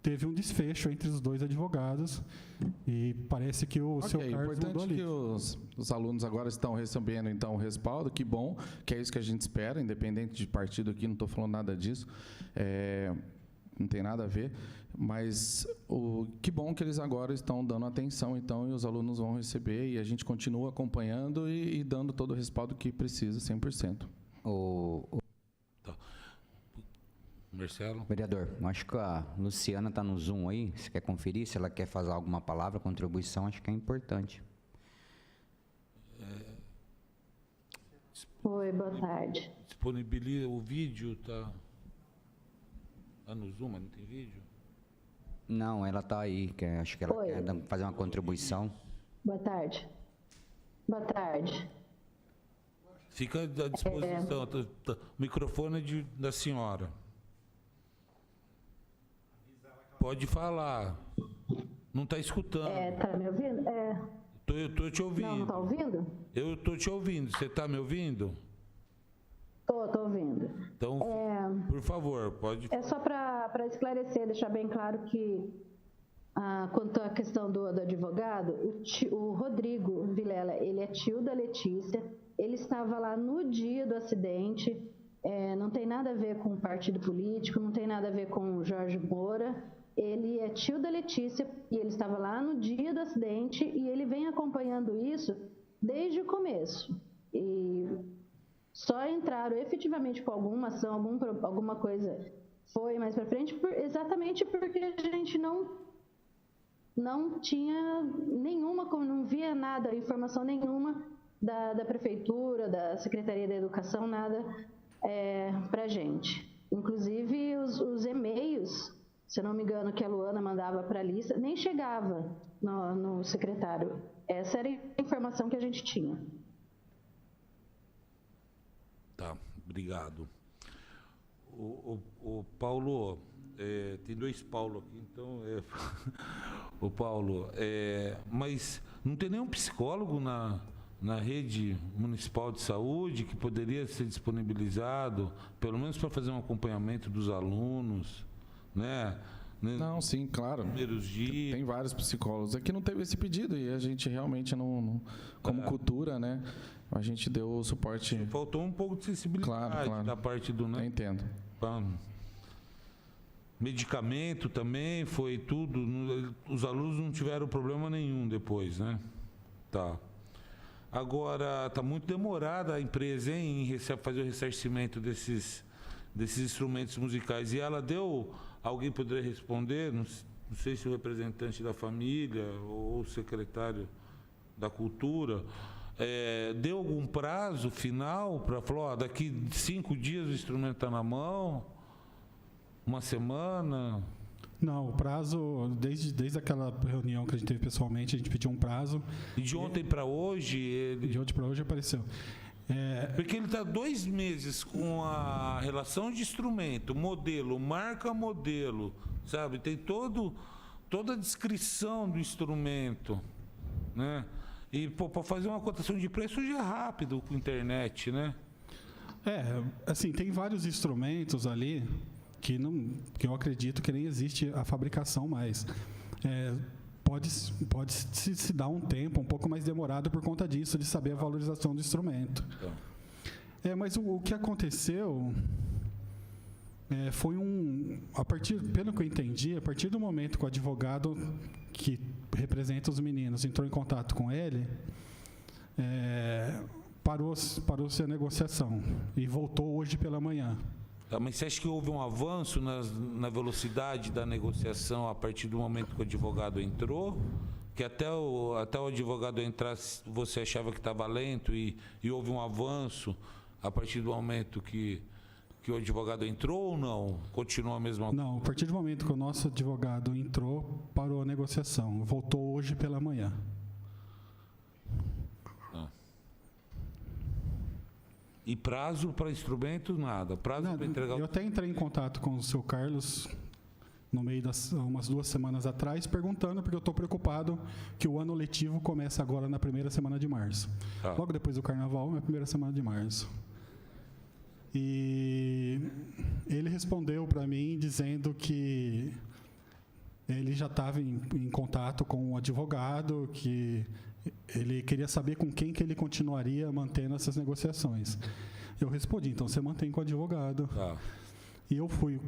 teve um desfecho entre os dois advogados e parece que o seu Carlos mudou Importante ali. que os alunos agora estão recebendo então o respaldo, que bom, que é isso que a gente espera, independente de partido aqui, não estou falando nada disso, não tem nada a ver, mas que bom que eles agora estão dando atenção então e os alunos vão receber e a gente continua acompanhando e dando todo o respaldo que precisa, 100%. Tá. Marcelo? Vereador, eu acho que a Luciana está no Zoom aí. Você quer conferir se ela quer fazer alguma palavra, contribuição? Acho que é importante. Oi, boa tarde. Disponibiliza o vídeo, tá? No Zoom, mas não tem vídeo? Não, ela está aí. Acho que ela Oi. quer fazer uma contribuição. Boa tarde. Boa tarde. Fica à disposição. O microfone é da senhora. Pode falar. Não está escutando. Tá me ouvindo? Eu tô te ouvindo. Não tá ouvindo? Eu tô te ouvindo. Você está me ouvindo? Tô ouvindo. Então, por favor, pode. É só para esclarecer, deixar bem claro que, quanto à questão do advogado, o Rodrigo Vilela, ele é tio da Letícia, ele estava lá no dia do acidente, não tem nada a ver com o partido político, não tem nada a ver com o Jorge Moura, ele é tio da Letícia e ele estava lá no dia do acidente e ele vem acompanhando isso desde o começo. E só entraram efetivamente com alguma ação, alguma coisa foi mais para frente, exatamente porque a gente não tinha nenhuma, não via nada, informação nenhuma da Prefeitura, da Secretaria da Educação, nada para a gente. Inclusive os e-mails, se eu não me engano, que a Luana mandava para a lista, nem chegava no secretário. Essa era a informação que a gente tinha. Tá, obrigado. O Paulo, tem dois Paulo aqui, então o Paulo, mas não tem nenhum psicólogo na rede municipal de saúde que poderia ser disponibilizado, pelo menos para fazer um acompanhamento dos alunos, né? Não, sim, claro. Primeiros dias. Tem vários psicólogos. Aqui não teve esse pedido e a gente realmente não como cultura, né? A gente deu o suporte. Faltou um pouco de sensibilidade Claro. da parte do, né? Eu entendo. Medicamento também foi tudo. Os alunos não tiveram problema nenhum depois, né? Tá. Agora, tá muito demorada a empresa em fazer o ressarcimento desses instrumentos musicais. E ela deu. Alguém poderia responder? Não sei se o representante da família ou o secretário da Cultura. Deu algum prazo final para falar, daqui 5 dias o instrumento está na mão? Uma semana? Não, o prazo, desde aquela reunião que a gente teve pessoalmente, a gente pediu um prazo. E de ontem para hoje? De ontem para hoje apareceu. Porque ele está 2 meses com a relação de instrumento, modelo, marca modelo, sabe? Tem toda a descrição do instrumento, né? E para fazer uma cotação de preço hoje é rápido com a internet, né? Assim, tem vários instrumentos ali que eu acredito que nem existe a fabricação mais. Pode se dar um tempo um pouco mais demorado por conta disso, de saber a valorização do instrumento. Mas o que aconteceu foi pelo que eu entendi, a partir do momento que o advogado que representa os meninos entrou em contato com ele, parou-se a negociação e voltou hoje pela manhã. Mas você acha que houve um avanço na velocidade da negociação a partir do momento que o advogado entrou? Que até o advogado entrar, você achava que estava lento e houve um avanço a partir do momento que o advogado entrou ou não? Continua a mesma coisa? Não, a partir do momento que o nosso advogado entrou, parou a negociação. Voltou hoje pela manhã. E prazo para instrumento, nada. Prazo para entregar. Eu até entrei em contato com o seu Carlos no meio umas 2 semanas atrás, perguntando, porque eu estou preocupado que o ano letivo começa agora na primeira semana de março. Logo depois do carnaval, na primeira semana de março. E ele respondeu para mim dizendo que ele já estava em contato com o advogado, que ele queria saber com quem que ele continuaria mantendo essas negociações. Eu respondi, então você mantém com o advogado. E eu fui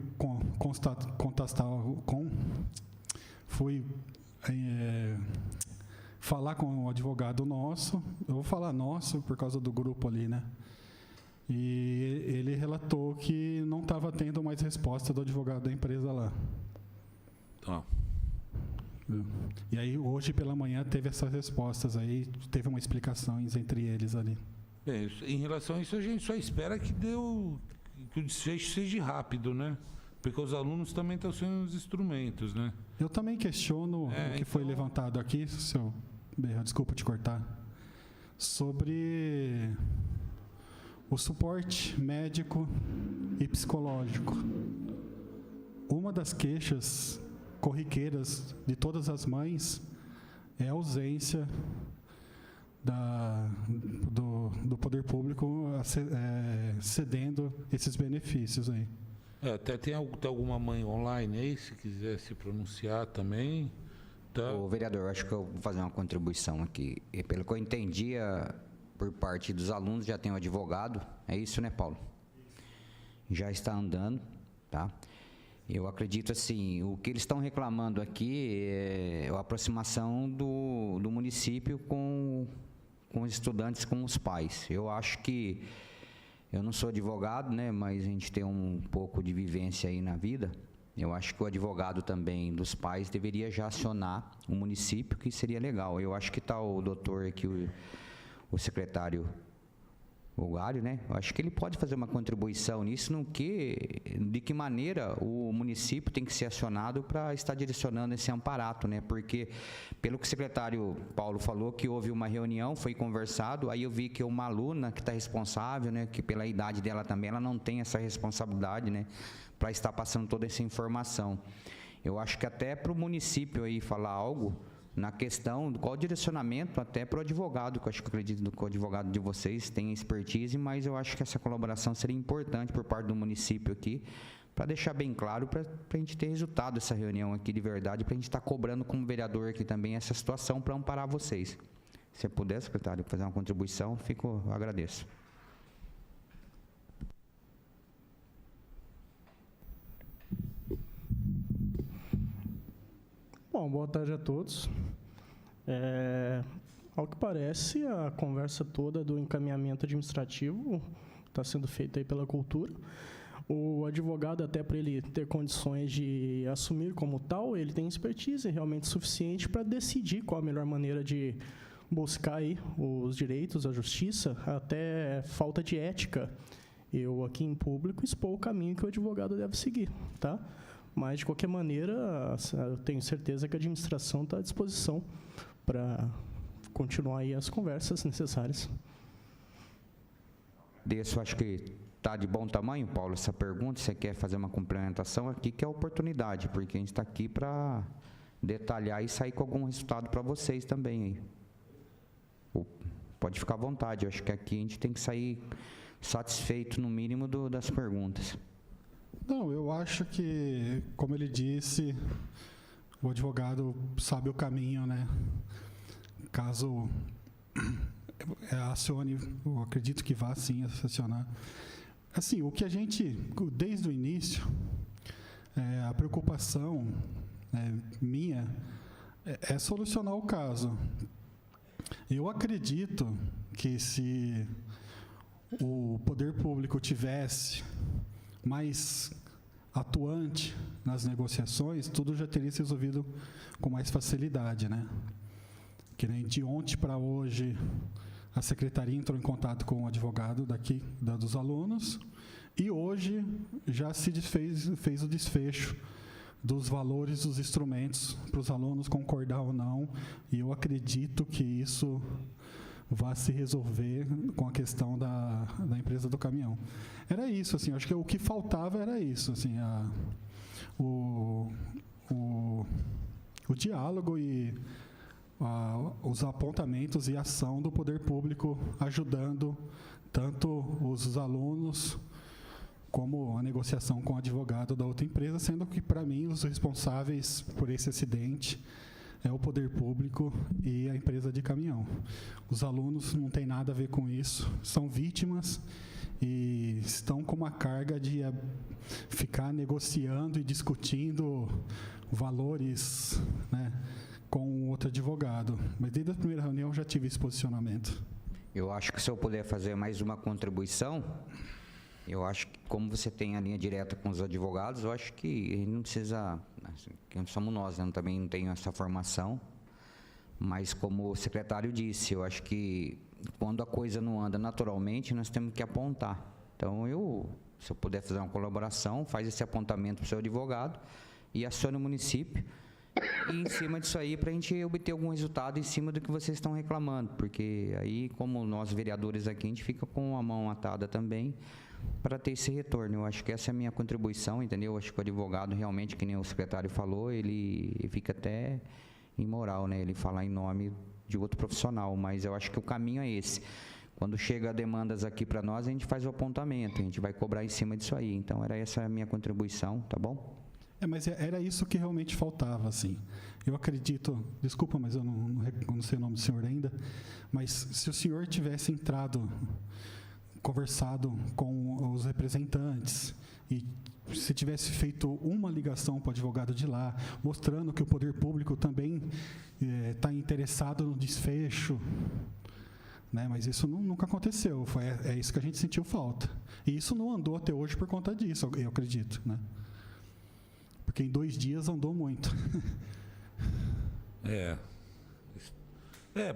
falar com o advogado nosso. Eu vou falar nosso por causa do grupo ali, né? E ele relatou que não estava tendo mais resposta do advogado da empresa lá. Tá. E aí, hoje pela manhã, teve essas respostas aí, teve uma explicação entre eles ali. Bem, em relação a isso, a gente só espera que o desfecho seja rápido, né? Porque os alunos também estão sendo os instrumentos, né? Eu também questiono o que foi levantado aqui, seu Berra, desculpa te cortar, sobre o suporte médico e psicológico. Uma das queixas corriqueiras de todas as mães é a ausência do poder público cedendo esses benefícios aí. Até tem alguma mãe online aí, se quiser se pronunciar também. Tá. Ô, vereador, acho que eu vou fazer uma contribuição aqui. E pelo que eu entendi, por parte dos alunos, já tem um advogado. É isso, né, Paulo? Já está andando, tá? Eu acredito assim, o que eles estão reclamando aqui é a aproximação do município com os estudantes, com os pais. Eu acho que, eu não sou advogado, né, mas a gente tem um pouco de vivência aí na vida. Eu acho que o advogado também dos pais deveria já acionar o município, que seria legal. Eu acho que está o doutor aqui, o secretário Gário, né? Eu acho que ele pode fazer uma contribuição nisso, de que maneira o município tem que ser acionado para estar direcionando esse amparato, né? Porque, pelo que o secretário Paulo falou, que houve uma reunião, foi conversado, aí eu vi que uma aluna que está responsável, né? Que pela idade dela também, ela não tem essa responsabilidade, né? Para estar passando toda essa informação. Eu acho que até para o município aí falar algo na questão do qual direcionamento até para o advogado, que eu acho que acredito que o advogado de vocês tem expertise, mas eu acho que essa colaboração seria importante por parte do município aqui, para deixar bem claro, para a gente ter resultado dessa reunião aqui de verdade, para a gente estar cobrando como vereador aqui também essa situação para amparar vocês. Se eu puder, secretário, fazer uma contribuição, agradeço. Bom, boa tarde a todos. Ao que parece, a conversa toda do encaminhamento administrativo está sendo feita aí pela cultura. O advogado, até para ele ter condições de assumir como tal, ele tem expertise realmente suficiente para decidir qual a melhor maneira de buscar aí os direitos, a justiça, até falta de ética. Eu, aqui em público, expor o caminho que o advogado deve seguir, tá? Mas, de qualquer maneira, eu tenho certeza que a administração está à disposição para continuar aí as conversas necessárias. Desse, eu acho que está de bom tamanho, Paulo, essa pergunta. Você quer fazer uma complementação aqui, que é a oportunidade, porque a gente está aqui para detalhar e sair com algum resultado para vocês também. Aí. Pode ficar à vontade, eu acho que aqui a gente tem que sair satisfeito, no mínimo, das perguntas. Não, eu acho que, como ele disse, o advogado sabe o caminho, né? Caso acione, eu acredito que vá sim acionar. Assim, o que a gente, desde o início, a preocupação minha é solucionar o caso. Eu acredito que se o poder público tivesse mais atuante nas negociações, tudo já teria se resolvido com mais facilidade, né? Que nem de ontem para hoje, a secretaria entrou em contato com o advogado dos alunos, e hoje já se fez o desfecho dos valores dos instrumentos para os alunos concordar ou não, e eu acredito que isso vai se resolver com a questão da empresa do caminhão. Era isso, assim, acho que o que faltava era isso, assim, o diálogo e os apontamentos e ação do poder público ajudando tanto os alunos como a negociação com o advogado da outra empresa, sendo que, para mim, os responsáveis por esse acidente é o poder público e a empresa de caminhão. Os alunos não têm nada a ver com isso, são vítimas e estão com uma carga de ficar negociando e discutindo valores, né, com outro advogado. Mas desde a primeira reunião eu já tive esse posicionamento. Eu acho que se eu puder fazer mais uma contribuição, eu acho que como você tem a linha direta com os advogados, eu acho que a gente não precisa, que somos nós, né? Também não tenho essa formação, mas como o secretário disse, eu acho que quando a coisa não anda naturalmente, nós temos que apontar. Então, se eu puder fazer uma colaboração, faz esse apontamento para o seu advogado e acione o município. E em cima disso aí, para a gente obter algum resultado em cima do que vocês estão reclamando, porque aí, como nós vereadores aqui, a gente fica com a mão atada também para ter esse retorno. Eu acho que essa é a minha contribuição, entendeu? Eu acho que o advogado realmente, que nem o secretário falou, ele fica até imoral, né? Ele falar em nome de outro profissional, mas eu acho que o caminho é esse. Quando chega demandas aqui para nós, a gente faz o apontamento, a gente vai cobrar em cima disso aí. Então, era essa a minha contribuição, tá bom? Mas era isso que realmente faltava, assim. Eu acredito, desculpa, mas eu não sei o nome do senhor ainda, mas se o senhor tivesse entrado, conversado com os representantes e se tivesse feito uma ligação para o advogado de lá, mostrando que o poder público também está interessado no desfecho, né? Mas isso nunca aconteceu, é isso que a gente sentiu falta. E isso não andou até hoje por conta disso, eu acredito, né? Porque em 2 dias andou muito.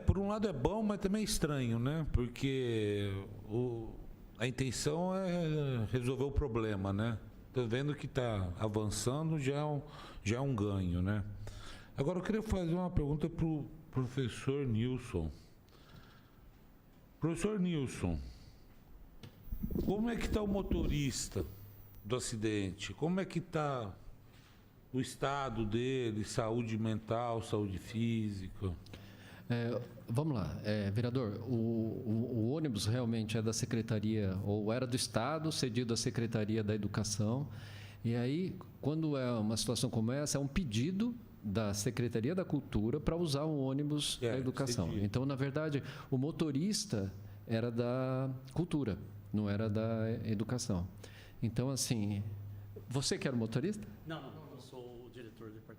Por um lado é bom, mas também é estranho, né? Porque a intenção é resolver o problema, né? Estou vendo que está avançando, já é um ganho, né? Agora eu queria fazer uma pergunta para o professor Nilson. Professor Nilson, como é que está o motorista do acidente? Como é que está o estado dele, saúde mental, saúde física? Vamos lá, vereador, o ônibus realmente é da Secretaria, ou era do Estado, cedido à Secretaria da Educação, e aí, quando é uma situação como essa, é um pedido da Secretaria da Cultura para usar um ônibus da Educação. Cedido. Então, na verdade, o motorista era da Cultura, não era da Educação. Então, assim, você que era o motorista? Não, eu sou o diretor do departamento.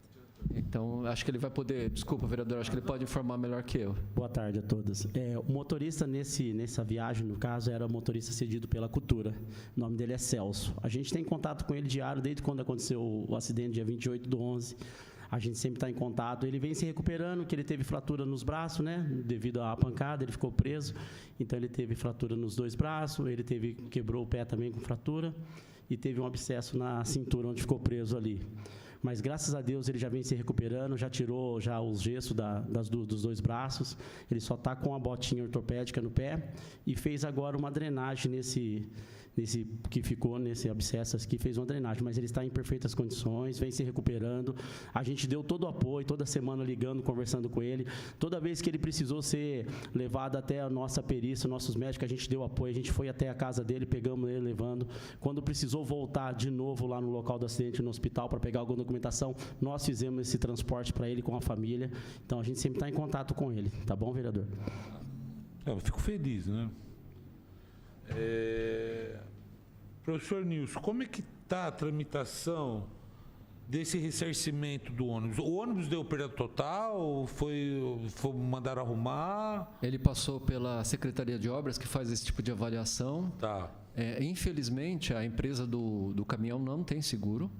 Então, acho que ele vai poder... Desculpa, vereador, acho que ele pode informar melhor que eu. Boa tarde a todos. O motorista nessa viagem, no caso, era motorista cedido pela Cultura. O nome dele é Celso. A gente tem contato com ele diário desde quando aconteceu o acidente, dia 28/11. A gente sempre está em contato. Ele vem se recuperando, que ele teve fratura nos braços, né? Devido à pancada, ele ficou preso. Então, ele teve fratura nos 2 braços. Ele quebrou o pé também com fratura. E teve um abscesso na cintura, onde ficou preso ali. Mas, graças a Deus, ele já vem se recuperando, já tirou já os gessos dos 2 braços. Ele só está com a botinha ortopédica no pé e fez agora uma drenagem nesse que ficou nesse abscesso aqui, fez uma drenagem, mas ele está em perfeitas condições, vem se recuperando. A gente deu todo o apoio, toda semana ligando, conversando com ele. Toda vez que ele precisou ser levado até a nossa perícia, nossos médicos, a gente deu apoio, a gente foi até a casa dele, pegamos ele, levando. Quando precisou voltar de novo lá no local do acidente, no hospital, para pegar alguma documentação, nós fizemos esse transporte para ele com a família. Então, a gente sempre está em contato com ele. Tá bom, vereador? Eu fico feliz, né? Professor Nilson, como é que está a tramitação desse ressarcimento do ônibus? O ônibus deu perda total? Foi mandaram arrumar? Ele passou pela Secretaria de Obras, que faz esse tipo de avaliação. Tá. Infelizmente, a empresa do caminhão não tem seguro.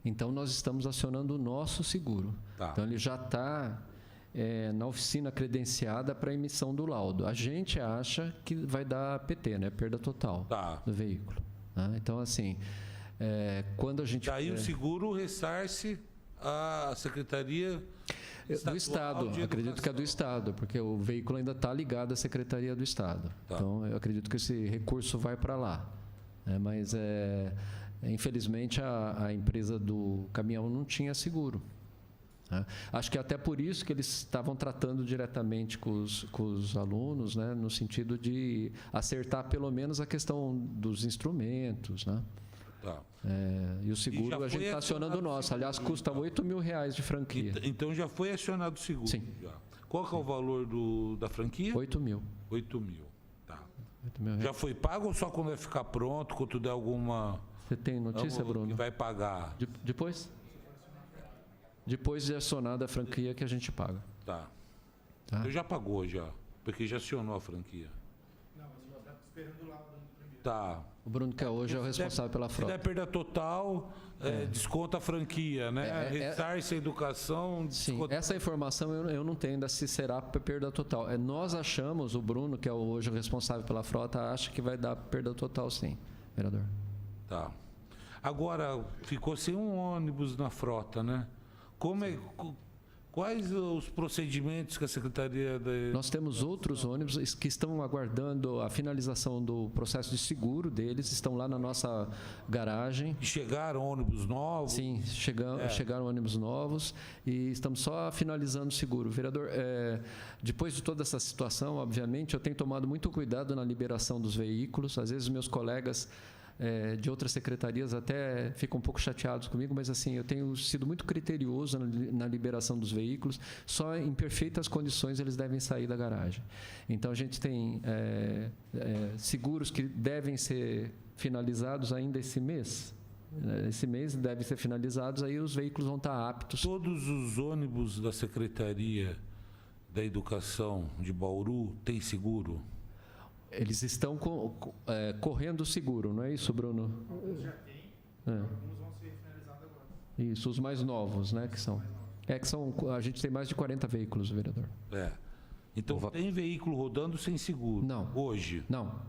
Então, nós estamos acionando o nosso seguro. Tá. Então, ele já está na oficina credenciada para emissão do laudo. A gente acha que vai dar PT, né? Perda total do veículo. Né? Então, assim, quando a gente... Daí o seguro ressarce a Secretaria do Estado. Acredito que é do Estado, porque o veículo ainda está ligado à Secretaria do Estado. Tá. Então, eu acredito que esse recurso vai para lá. Mas, infelizmente, a empresa do caminhão não tinha seguro. Acho que até por isso que eles estavam tratando diretamente com os alunos, né, no sentido de acertar pelo menos a questão dos instrumentos, né? Tá. E o seguro a gente está acionando o nosso. Aliás, custa R$8.000 de franquia. Então já foi acionado o seguro? Sim. Já. Qual que é o valor da franquia? R$8.000. R$8.000. Tá. Já foi pago ou só quando vai ficar pronto, quando tu der alguma... Você tem notícia, Bruno? Que vai pagar? Depois de acionada a franquia que a gente paga. Tá. Então já pagou, já. Porque já acionou a franquia. Não, mas nós estamos esperando lá o Bruno primeiro. Tá. O Bruno, que hoje é o responsável pela Se frota. der perda total, desconta a franquia, né? Ressarce a educação, Sim, desconta... essa informação eu não tenho ainda se será perda total. Nós achamos, o Bruno, que é hoje o responsável pela frota, acha que vai dar perda total, sim, vereador. Tá. Agora, ficou sem um ônibus na frota, né? Quais os procedimentos que a Secretaria da... Nós temos outros ônibus que estão aguardando a finalização do processo de seguro deles, estão lá na nossa garagem. Chegaram ônibus novos? Sim, chegaram ônibus novos e estamos só finalizando o seguro. Vereador, depois de toda essa situação, obviamente, eu tenho tomado muito cuidado na liberação dos veículos. Às vezes meus colegas de outras secretarias até ficam um pouco chateados comigo, mas assim, eu tenho sido muito criterioso na liberação dos veículos. Só em perfeitas condições eles devem sair da garagem. Então a gente tem seguros que devem ser finalizados ainda esse mês. Esse mês devem ser finalizados, aí os veículos vão estar aptos. Todos os ônibus da Secretaria da Educação de Bauru têm seguro? Eles estão correndo o seguro, não é isso, Bruno? Alguns já tem, alguns vão ser finalizados agora. Isso, os mais novos, né? A gente tem mais de 40 veículos, vereador. Então tem veículo rodando sem seguro? Não. Hoje? Não.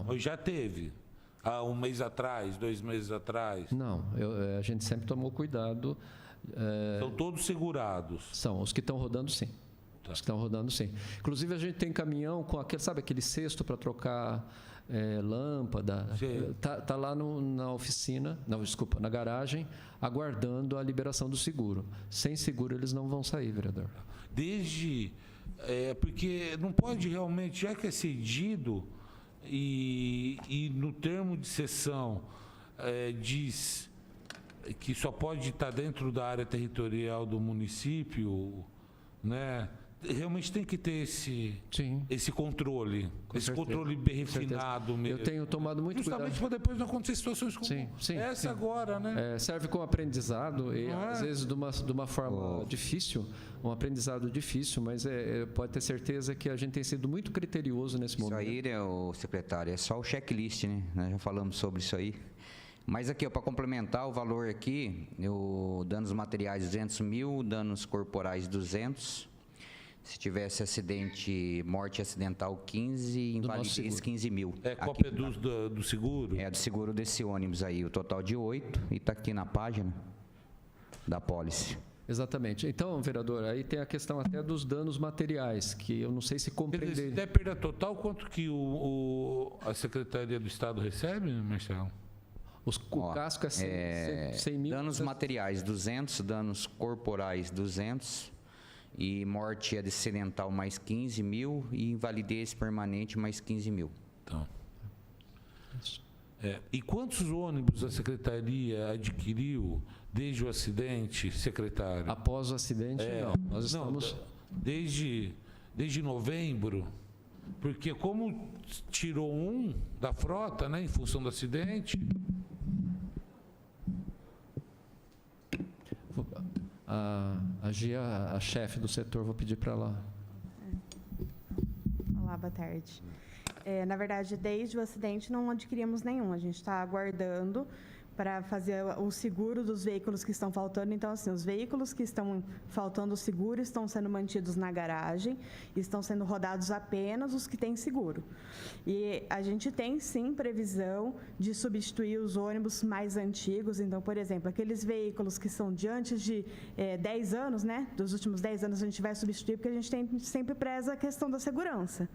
Hoje já teve? Há um mês atrás, 2 meses atrás? Não, a gente sempre tomou cuidado. São todos segurados? São, os que estão rodando, sim. Os que estão rodando, sim. Inclusive, a gente tem caminhão com aquele cesto para trocar lâmpada. Está lá na oficina, na garagem, aguardando a liberação do seguro. Sem seguro, eles não vão sair, vereador. Porque não pode realmente, já que é cedido, e no termo de cessão diz que só pode estar dentro da área territorial do município, né? Realmente tem que ter esse controle, controle bem refinado mesmo. Eu tenho tomado muito cuidado. Justamente para depois não acontecer situações como essa agora, né? Serve como aprendizado, e às vezes de uma forma difícil, um aprendizado difícil, mas pode ter certeza que a gente tem sido muito criterioso nesse momento. Isso aí, né, secretário, é só o checklist, né? Nós já falamos sobre isso aí. Mas aqui, para complementar o valor aqui, danos materiais 200 mil, danos corporais 200. Se tivesse morte acidental 15, invalidez 15 mil. Cópia do seguro? Do seguro desse ônibus aí, o total de 8, e está aqui na página da pólice. Exatamente. Então, vereador, aí tem a questão até dos danos materiais, que eu não sei se compreender. Se der perda total, quanto que a Secretaria do Estado recebe, Marcelo? O casco é 100 mil. Danos materiais 200, danos corporais 200, e morte acidental mais 15 mil, e invalidez permanente mais 15 mil. Então. E quantos ônibus a Secretaria adquiriu desde o acidente, secretário? Após o acidente, não. Nós estamos... Desde novembro, porque como tirou um da frota, né, em função do acidente... A Gia, a chefe do setor, vou pedir para ela. Olá, boa tarde. Na verdade, desde o acidente não adquirimos nenhum. A gente está aguardando para fazer o seguro dos veículos que estão faltando. Então, assim, os veículos que estão faltando o seguro estão sendo mantidos na garagem, estão sendo rodados apenas os que têm seguro. E a gente tem, sim, previsão de substituir os ônibus mais antigos. Então, por exemplo, aqueles veículos que são de antes de 10 anos, né? Dos últimos 10 anos a gente vai substituir, porque a gente sempre preza a questão da segurança.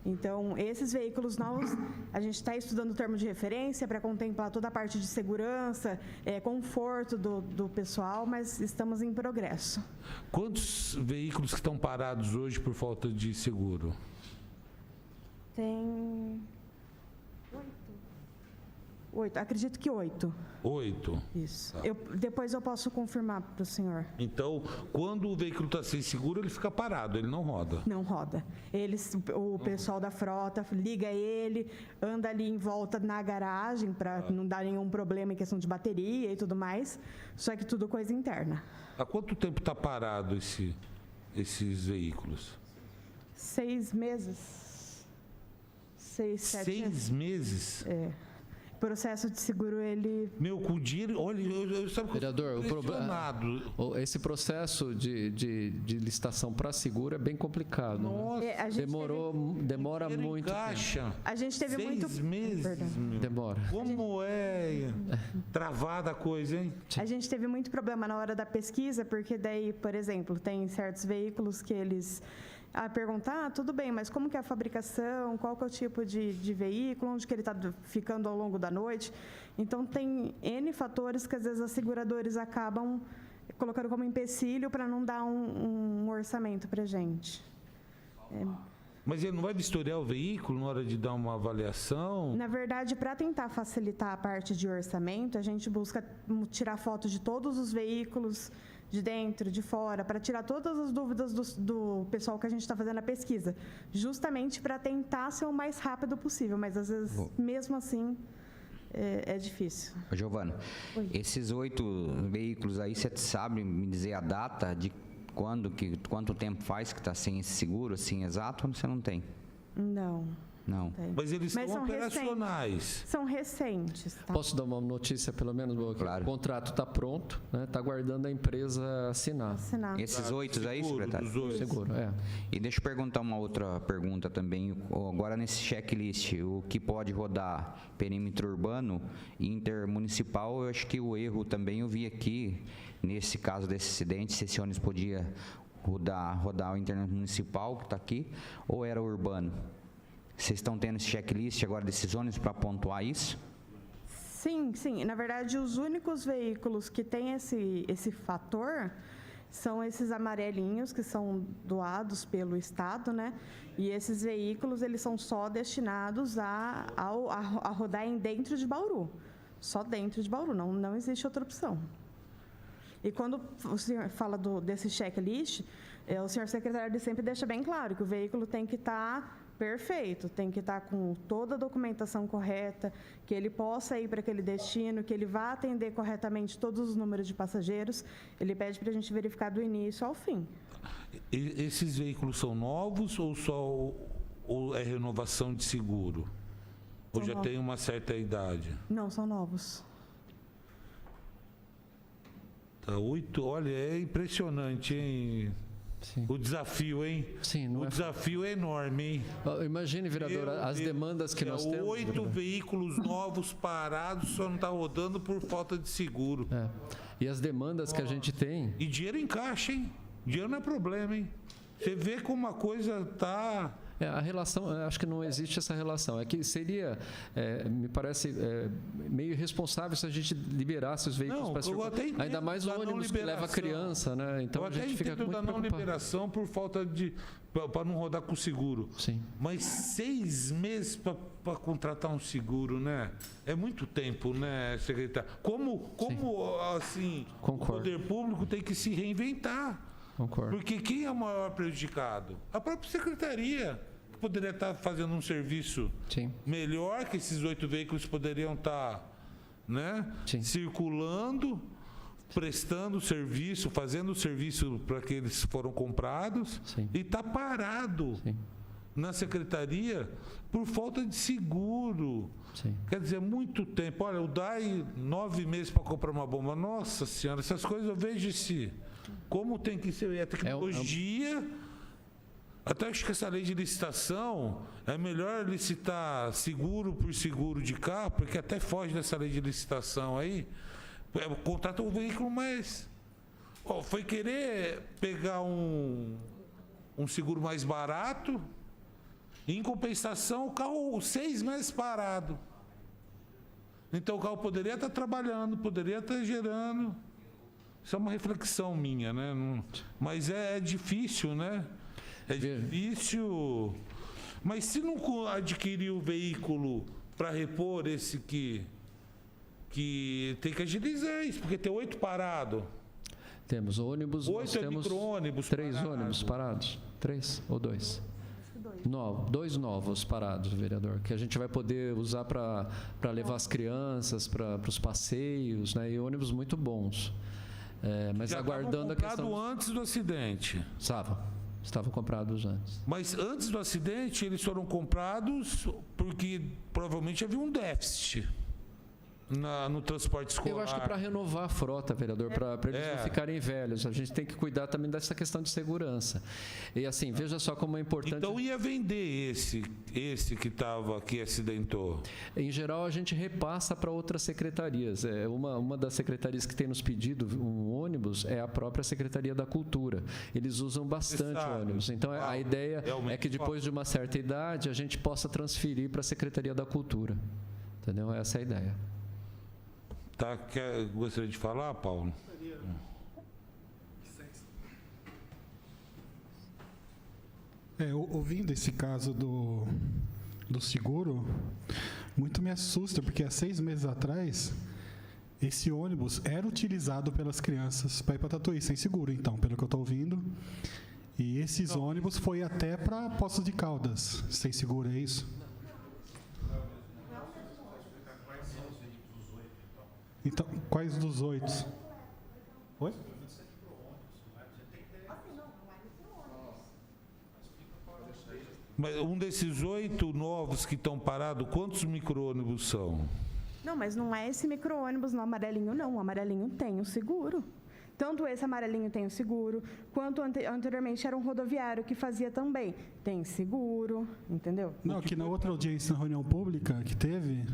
Então, esses veículos novos, a gente está estudando o termo de referência para contemplar toda a parte de segurança, conforto do pessoal, mas estamos em progresso. Quantos veículos que estão parados hoje por falta de seguro? Tem 8, acredito que 8. 8? Isso. Tá. Depois eu posso confirmar para o senhor. Então, quando o veículo está sem seguro, ele fica parado, ele não roda? Não roda. O pessoal da frota liga ele, anda ali em volta na garagem para não dar nenhum problema em questão de bateria e tudo mais, só que tudo coisa interna. Há quanto tempo está parado esses veículos? 6 meses. 6, 7 6 meses? É. O processo de seguro, ele... Meu, com dinheiro... Olha, eu sabe que Vereador, eu tô impressionado. esse processo de licitação para seguro é bem complicado. Nossa, né? a gente Demora dinheiro em muito caixa. tempo. A gente teve 6 muito... meses, Perdão. meu. Demora. Como é travada a coisa, hein? A gente teve muito problema na hora da pesquisa, porque daí, por exemplo, tem certos veículos que eles perguntam, tudo bem, mas como que é a fabricação, qual que é o tipo de veículo, onde que ele está ficando ao longo da noite. Então, tem N fatores que, às vezes, as seguradoras acabam colocando como empecilho para não dar um orçamento para a gente. Mas ele não vai vistoriar o veículo na hora de dar uma avaliação? Na verdade, para tentar facilitar a parte de orçamento, a gente busca tirar fotos de todos os veículos, de dentro, de fora, para tirar todas as dúvidas do pessoal que a gente está fazendo a pesquisa, justamente para tentar ser o mais rápido possível, mas às vezes, mesmo assim, é difícil. Giovana, esses 8 veículos aí, você sabe me dizer a data de quanto tempo faz que está sem esse seguro, assim, exato, ou você não tem? Não. Não. Mas eles são são operacionais. São recentes. Tá? Posso dar uma notícia, pelo menos? Claro. O contrato está pronto, está aguardando a empresa assinar. Esses 8 aí, secretário? Seguro, é. E deixa eu perguntar uma outra pergunta também. Agora, nesse checklist, o que pode rodar perímetro urbano e intermunicipal, eu acho que o erro também eu vi aqui, nesse caso desse acidente, se esse ônibus podia rodar o intermunicipal, que está aqui, ou era urbano? Vocês estão tendo esse checklist agora desses ônibus para pontuar isso? Sim, sim. Na verdade, os únicos veículos que têm esse fator são esses amarelinhos que são doados pelo Estado, né? E esses veículos, eles são só destinados a rodar dentro de Bauru. Só dentro de Bauru, não existe outra opção. E quando o senhor fala desse checklist, o senhor secretário sempre deixa bem claro que o veículo tem que estar perfeito, tem que estar com toda a documentação correta, que ele possa ir para aquele destino, que ele vá atender corretamente todos os números de passageiros. Ele pede para a gente verificar do início ao fim. Esses veículos são novos ou é renovação de seguro? Ou já tem uma certa idade? Não, são novos. Tá, 8, olha, é impressionante, hein? Sim. O desafio, hein? Sim, o desafio é enorme, hein? Imagine, vereador, as demandas que nós temos. 8 veículos novos parados, só não está rodando por falta de seguro. E as demandas que a gente tem... E dinheiro em caixa, hein? Dinheiro não é problema, hein? Você vê como a coisa está... A relação, acho que não existe essa relação. É que seria, me parece, meio irresponsável se a gente liberasse os veículos para circular. Ainda mais o ônibus que leva a criança, né? Então a gente fica muito preocupado. Da não liberação por falta de... para não rodar com seguro. Sim. Mas 6 meses para contratar um seguro, né? É muito tempo, né, secretário? Como assim, Concordo. O poder público tem que se reinventar. Concordo. Porque quem é o maior prejudicado? A própria secretaria, que poderia estar fazendo um serviço melhor, que esses 8 veículos poderiam estar, né, circulando, prestando serviço, fazendo o serviço para que eles foram comprados. E está parado na secretaria por falta de seguro. Quer dizer, muito tempo. Olha, o DAI, 9 meses para comprar uma bomba. Nossa Senhora, essas coisas eu vejo como tem que ser a tecnologia. Até acho que essa lei de licitação é melhor licitar seguro por seguro de carro, porque até foge dessa lei de licitação aí. Contrata um veículo mais... foi querer pegar um seguro mais barato, e em compensação o carro 6 meses parado. Então o carro poderia estar trabalhando, poderia estar gerando. Isso é uma reflexão minha, né? Mas é difícil, né? É difícil. Mas se não adquirir o veículo para repor esse que tem que agilizar isso, porque tem 8 parados. Temos ônibus, 8 nós temos micro-ônibus 3 ônibus parados. 3 ou 2? 2 novos parados, vereador, que a gente vai poder usar para levar as crianças para os passeios, né? E ônibus muito bons. Mas já aguardando a questão. Antes do acidente. Estavam comprados antes. Mas antes do acidente, eles foram comprados porque provavelmente havia um déficit no transporte escolar. Eu acho que para renovar a frota, vereador, para eles não ficarem velhos, a gente tem que cuidar também dessa questão de segurança. E assim, veja só como é importante... Então ia vender esse que estava aqui, acidentou? Em geral, a gente repassa para outras secretarias. Uma das secretarias que tem nos pedido um ônibus é a própria Secretaria da Cultura. Eles usam bastante ônibus. Então, a ideia é que depois de uma certa idade, a gente possa transferir para a Secretaria da Cultura. Entendeu? Essa é a ideia. Tá, gostaria de falar, Paulo? Ouvindo esse caso do seguro, muito me assusta, porque há 6 meses atrás, esse ônibus era utilizado pelas crianças para ir para Tatuí, sem seguro, então, pelo que eu estou ouvindo. E esses ônibus foi até para Poços de Caldas, sem seguro, é isso? Então, quais dos 8? Oi? Mas um desses 8 novos que estão parados, quantos micro-ônibus são? Não, mas não é esse micro-ônibus no amarelinho, não. O amarelinho tem o seguro. Tanto esse amarelinho tem o seguro, quanto anteriormente era um rodoviário que fazia também. Tem seguro, entendeu? Não, que na outra audiência, na reunião pública que teve...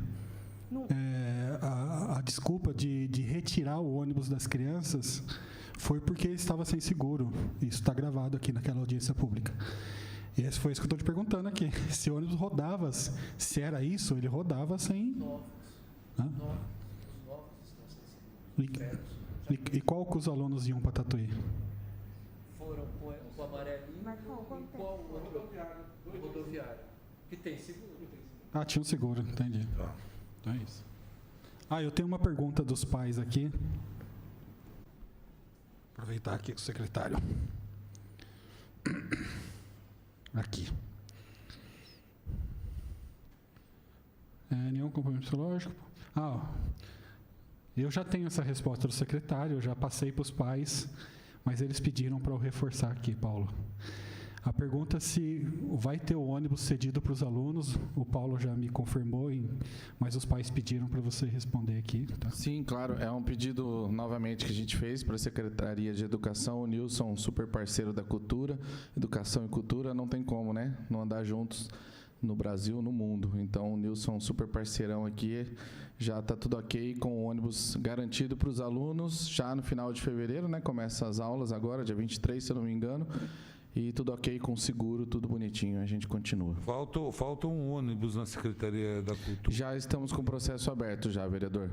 a desculpa de retirar o ônibus das crianças foi porque ele estava sem seguro. Isso está gravado aqui naquela audiência pública. E foi isso que eu estou te perguntando aqui. Se o ônibus rodava, se era isso, ele rodava sem... E qual que os alunos iam para Tatuí? Foram com o amarelinho e qual outro? Rodoviário. Que tem seguro. Ah, tinha um seguro, entendi. Então é isso. Eu tenho uma pergunta dos pais aqui. Aproveitar aqui com o secretário. Aqui. Nenhum compromisso lógico. Eu já tenho essa resposta do secretário, eu já passei para os pais, mas eles pediram para eu reforçar aqui, Paulo. A pergunta é se vai ter o ônibus cedido para os alunos, o Paulo já me confirmou, mas os pais pediram para você responder aqui. Tá? Sim, claro, é um pedido novamente que a gente fez para a Secretaria de Educação, o Nilson, super parceiro da cultura, educação e cultura, não tem como, né? Não andar juntos no Brasil, no mundo. Então, o Nilson, super parceirão aqui, já está tudo ok com o ônibus garantido para os alunos, já no final de fevereiro, né? Começa as aulas agora, dia 23, se eu não me engano. E tudo ok com seguro, tudo bonitinho, a gente continua. Falta um ônibus na Secretaria da Cultura. Já estamos com o processo aberto já, vereador.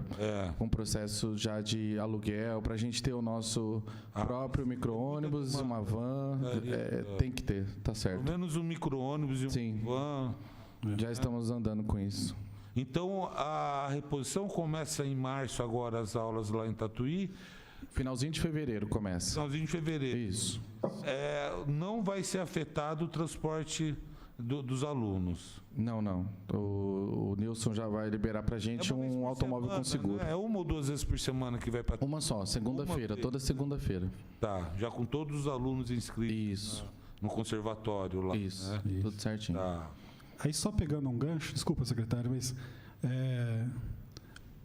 Com processo já de aluguel, para a gente ter o nosso próprio micro-ônibus, uma van, tem que ter, tá certo. Pelo menos um micro-ônibus e uma van. Já estamos andando com isso. Então, a reposição começa em março agora, as aulas lá em Tatuí. Finalzinho de fevereiro começa. Finalzinho de fevereiro. Isso. Não vai ser afetado o transporte dos alunos. Não. O Nilson já vai liberar para a gente um automóvel com seguro. Né? É 1 ou 2 vezes por semana que vai para... Uma só, segunda-feira, toda segunda-feira. Tá, já com todos os alunos inscritos no conservatório lá. Isso, né? tudo certinho. Tá. Aí só pegando um gancho, desculpa, secretário, mas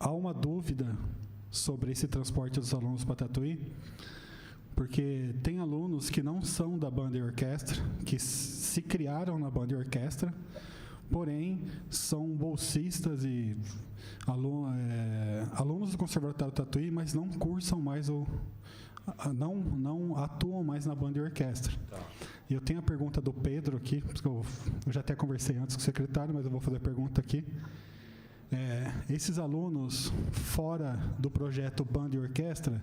há uma dúvida sobre esse transporte dos alunos para Tatuí, porque tem alunos que não são da banda e orquestra, que se criaram na banda e orquestra, porém são bolsistas e alunos do Conservatório Tatuí, mas não cursam mais não atuam mais na banda e orquestra. Tá. E eu tenho a pergunta do Pedro aqui, porque eu já até conversei antes com o secretário, mas eu vou fazer a pergunta aqui. Esses alunos fora do projeto Banda e Orquestra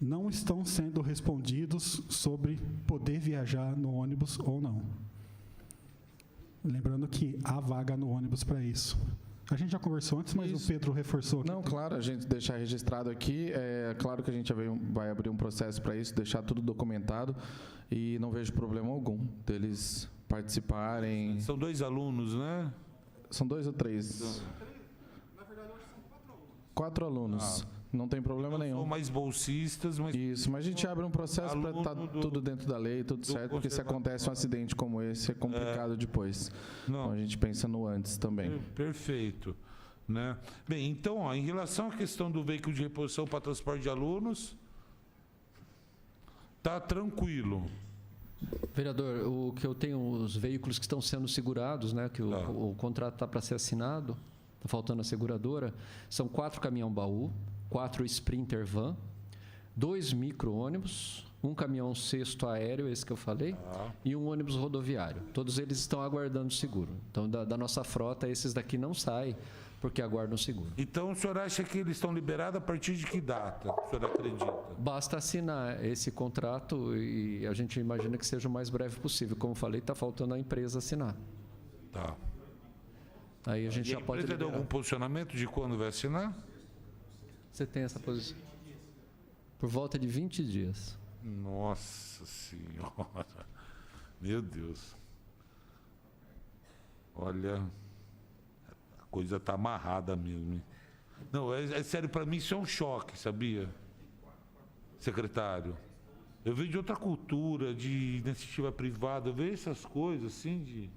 não estão sendo respondidos sobre poder viajar no ônibus ou não. Lembrando que há vaga no ônibus para isso. A gente já conversou antes, mas o Pedro reforçou aqui. Não, claro, a gente deixar registrado aqui. Claro que a gente vai abrir um processo para isso, deixar tudo documentado e não vejo problema algum deles participarem. São 2 alunos, né? São 2 ou 3? Na verdade, eu acho que são 4 alunos. Não tem problema nenhum. São mais bolsistas, mas... Isso, mas a gente abre um processo para estar tudo dentro da lei, tudo certo, porque se acontece um acidente como esse, é complicado depois. Não. Então a gente pensa no antes também. Perfeito. Né? Bem, então, ó, em relação à questão do veículo de reposição para transporte de alunos, tá tranquilo. Vereador, o que eu tenho, os veículos que estão sendo segurados, né, que o contrato está para ser assinado, está faltando a seguradora, são 4 caminhão-baú, 4 Sprinter Van, 2 micro-ônibus, um caminhão cesto aéreo, esse que eu falei, e um ônibus rodoviário. Todos eles estão aguardando seguro. Então, da nossa frota, esses daqui não saem, porque aguardam seguro. Então, o senhor acha que eles estão liberados a partir de que data? O senhor acredita? Basta assinar esse contrato e a gente imagina que seja o mais breve possível. Como falei, está faltando a empresa assinar. Tá. Aí a gente já pode liberar. Tem algum posicionamento de quando vai assinar? Você tem essa posição? Por volta de 20 dias. Nossa Senhora. Meu Deus. Olha, a coisa tá amarrada mesmo. Hein? Não, é sério, para mim isso é um choque, sabia? Secretário. Eu venho de outra cultura, de iniciativa privada, eu vejo essas coisas assim de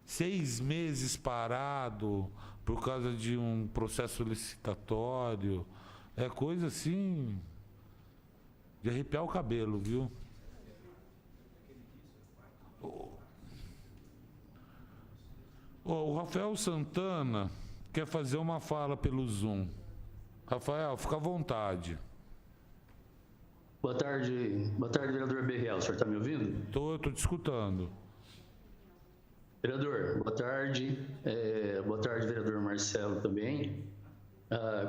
6 meses parado por causa de um processo licitatório. É coisa assim de arrepiar o cabelo, viu? O Rafael Santana quer fazer uma fala pelo Zoom. Rafael, fica à vontade. Boa tarde, vereador Berriel. O senhor está me ouvindo? Estou te escutando. Vereador, boa tarde. Boa tarde, vereador Marcelo também.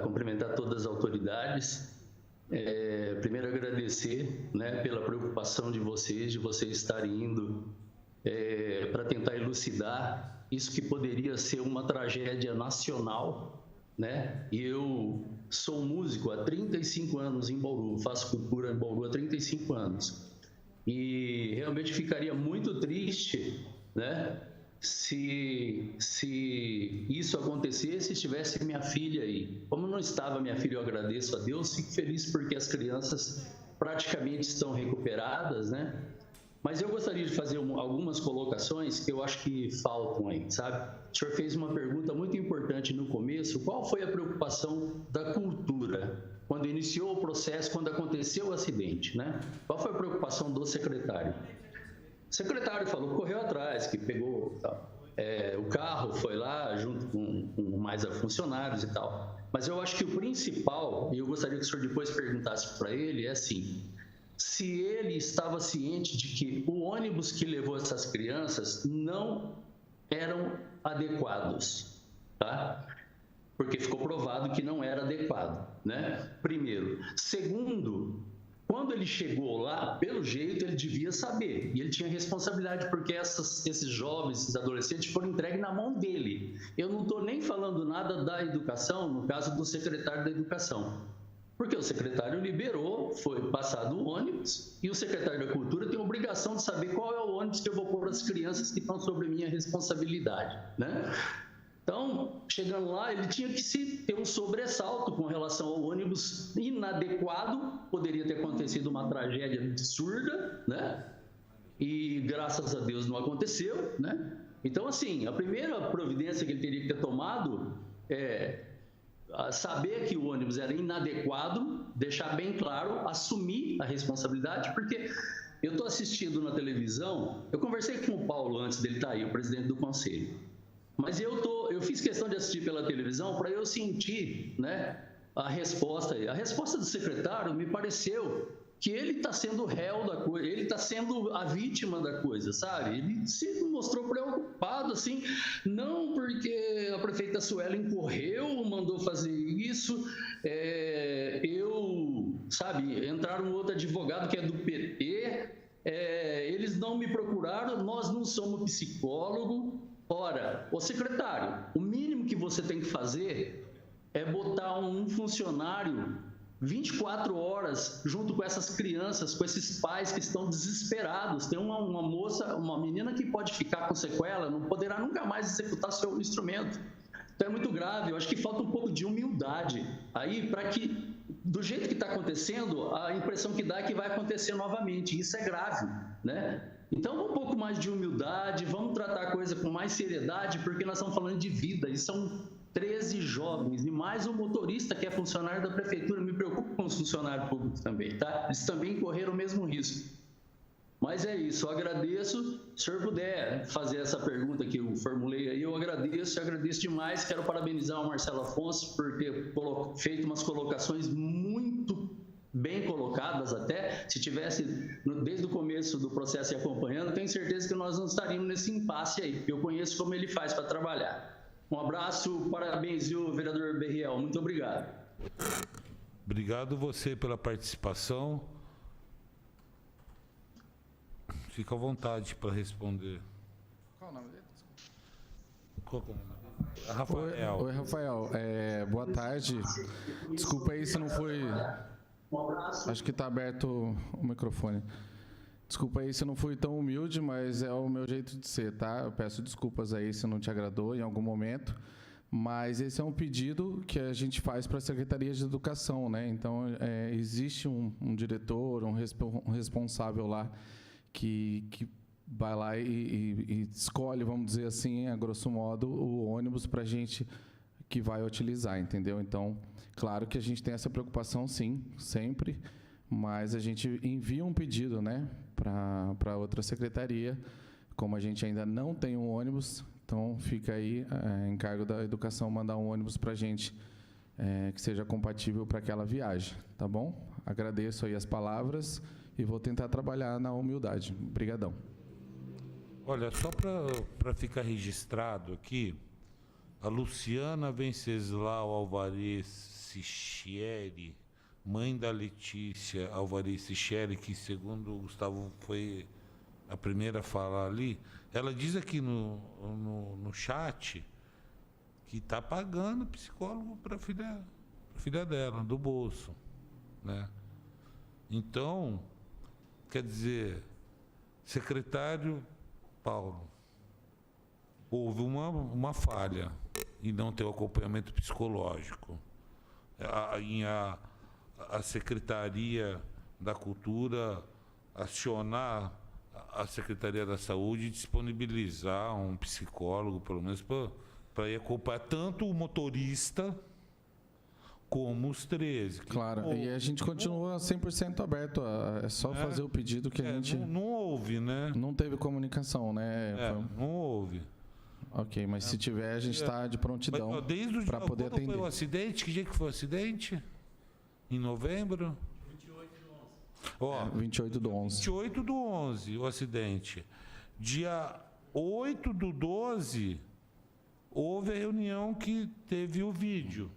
Cumprimentar todas as autoridades. Primeiro agradecer, né, pela preocupação de vocês estarem indo para tentar elucidar isso que poderia ser uma tragédia nacional, né? E eu sou músico há 35 anos em Bauru, faço cultura em Bauru há 35 anos. E realmente ficaria muito triste, né, se isso acontecesse e estivesse minha filha aí. Como não estava minha filha, eu agradeço a Deus, fico feliz porque as crianças praticamente estão recuperadas, né? Mas eu gostaria de fazer algumas colocações que eu acho que faltam aí, sabe? O senhor fez uma pergunta muito importante no começo, qual foi a preocupação da cultura quando iniciou o processo, quando aconteceu o acidente, né? Qual foi a preocupação do secretário? O secretário falou que correu atrás, que pegou o carro, foi lá junto com mais funcionários e tal. Mas eu acho que o principal, e eu gostaria que o senhor depois perguntasse para ele, é assim: se ele estava ciente de que o ônibus que levou essas crianças não eram adequados, tá? Porque ficou provado que não era adequado, né? Primeiro. Segundo, quando ele chegou lá, pelo jeito ele devia saber, e ele tinha responsabilidade, porque esses jovens, esses adolescentes foram entregues na mão dele. Eu não estou nem falando nada da educação, no caso do secretário da educação, porque o secretário liberou, foi passado o ônibus, e o secretário da cultura tem a obrigação de saber qual é o ônibus que eu vou pôr as crianças que estão sobre minha responsabilidade, né? Então, chegando lá, ele tinha que ter um sobressalto com relação ao ônibus inadequado, poderia ter acontecido uma tragédia absurda, né? E graças a Deus não aconteceu, né? Então, assim, a primeira providência que ele teria que ter tomado é saber que o ônibus era inadequado, deixar bem claro, assumir a responsabilidade, porque eu estou assistindo na televisão, eu conversei com o Paulo antes dele estar aí, o presidente do conselho. Mas eu fiz questão de assistir pela televisão para eu sentir, né, a resposta. A resposta do secretário me pareceu que ele está sendo o réu da coisa, ele está sendo a vítima da coisa, sabe? Ele se mostrou preocupado, assim, não porque a prefeita Suelen correu, mandou fazer isso, entraram um outro advogado que é do PT, eles não me procuraram, nós não somos psicólogo. Ora, ô secretário, o mínimo que você tem que fazer é botar um funcionário 24 horas junto com essas crianças, com esses pais que estão desesperados. Tem uma moça, uma menina que pode ficar com sequela, não poderá nunca mais executar seu instrumento. Então é muito grave, eu acho que falta um pouco de humildade aí para que, do jeito que está acontecendo, a impressão que dá é que vai acontecer novamente, isso é grave, né? Então um pouco mais de humildade, vamos tratar a coisa com mais seriedade, porque nós estamos falando de vida, e são 13 jovens, e mais um motorista que é funcionário da prefeitura, me preocupo com os funcionários públicos também, tá? Eles também correram o mesmo risco. Mas é isso, eu agradeço. Se o senhor puder fazer essa pergunta que eu formulei aí, eu agradeço demais. Quero parabenizar o Marcelo Afonso por ter feito umas colocações muito bem colocadas até. Se tivesse, desde o começo do processo acompanhando, tenho certeza que nós não estaríamos nesse impasse aí, porque eu conheço como ele faz para trabalhar. Um abraço, parabéns, viu, vereador Berriel. Muito obrigado. Obrigado você pela participação. Fica à vontade para responder. Qual o nome dele? Qual é o nome dele? Rafael. Oi, Rafael. Boa tarde. Desculpa aí se não foi... Acho que está aberto o microfone. Desculpa aí se não fui tão humilde, mas é o meu jeito de ser, tá? Eu peço desculpas aí se não te agradou em algum momento, mas esse é um pedido que a gente faz para a Secretaria de Educação, né? Então, existe um diretor, um responsável lá que vai lá e escolhe, vamos dizer assim, a grosso modo, o ônibus para a gente que vai utilizar, entendeu? Então, claro que a gente tem essa preocupação, sim, sempre, mas a gente envia um pedido, né, para outra secretaria, como a gente ainda não tem um ônibus, então fica aí encargo da educação mandar um ônibus para a gente que seja compatível para aquela viagem, tá bom? Agradeço aí as palavras e vou tentar trabalhar na humildade. Obrigadão. Olha, só para ficar registrado aqui, a Luciana Venceslau Alvarez Sicheri, mãe da Letícia Alvarez Sicheri, que segundo o Gustavo foi a primeira a falar ali, ela diz aqui no chat que está pagando psicólogo para a filha dela, do bolso, né? Então, quer dizer, secretário Paulo, houve uma falha em não ter o acompanhamento psicológico. A Secretaria da Cultura acionar a Secretaria da Saúde e disponibilizar um psicólogo, pelo menos, para ir acompanhar tanto o motorista como os 13. Claro, e a gente continua 100% aberto, é só fazer o pedido que a gente... Não houve, né? Não teve comunicação, né? Não houve. Ok, mas se tiver, a gente está de prontidão para poder atender. Quando foi o acidente? Que dia que foi o acidente? Em novembro? 28 do 11. 28 do 11, o acidente. Dia 8 do 12, houve a reunião que teve o vídeo.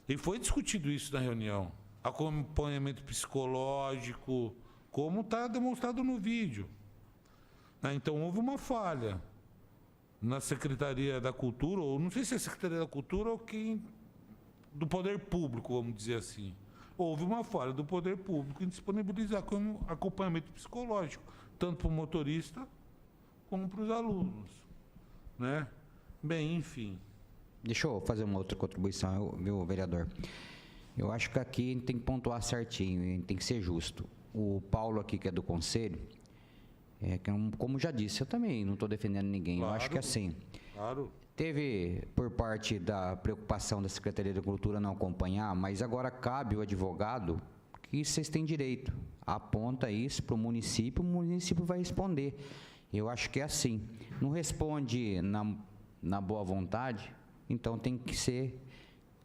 E foi discutido isso na reunião. Acompanhamento psicológico, como está demonstrado no vídeo. Então, houve uma falha na Secretaria da Cultura, ou não sei se é a Secretaria da Cultura ou quem... do Poder Público, vamos dizer assim. Houve uma falha do Poder Público em disponibilizar como acompanhamento psicológico, tanto para o motorista como para os alunos, né? Bem, enfim... Deixa eu fazer uma outra contribuição, viu, vereador? Eu acho que aqui a gente tem que pontuar certinho, a gente tem que ser justo. O Paulo aqui, que é do Conselho, como já disse, eu também não estou defendendo ninguém. Claro, eu acho que assim, teve por parte da preocupação da Secretaria da Cultura não acompanhar, mas agora cabe o advogado que vocês têm direito. Aponta isso para o município vai responder. Eu acho que é assim. Não responde na boa vontade... Então, tem que ser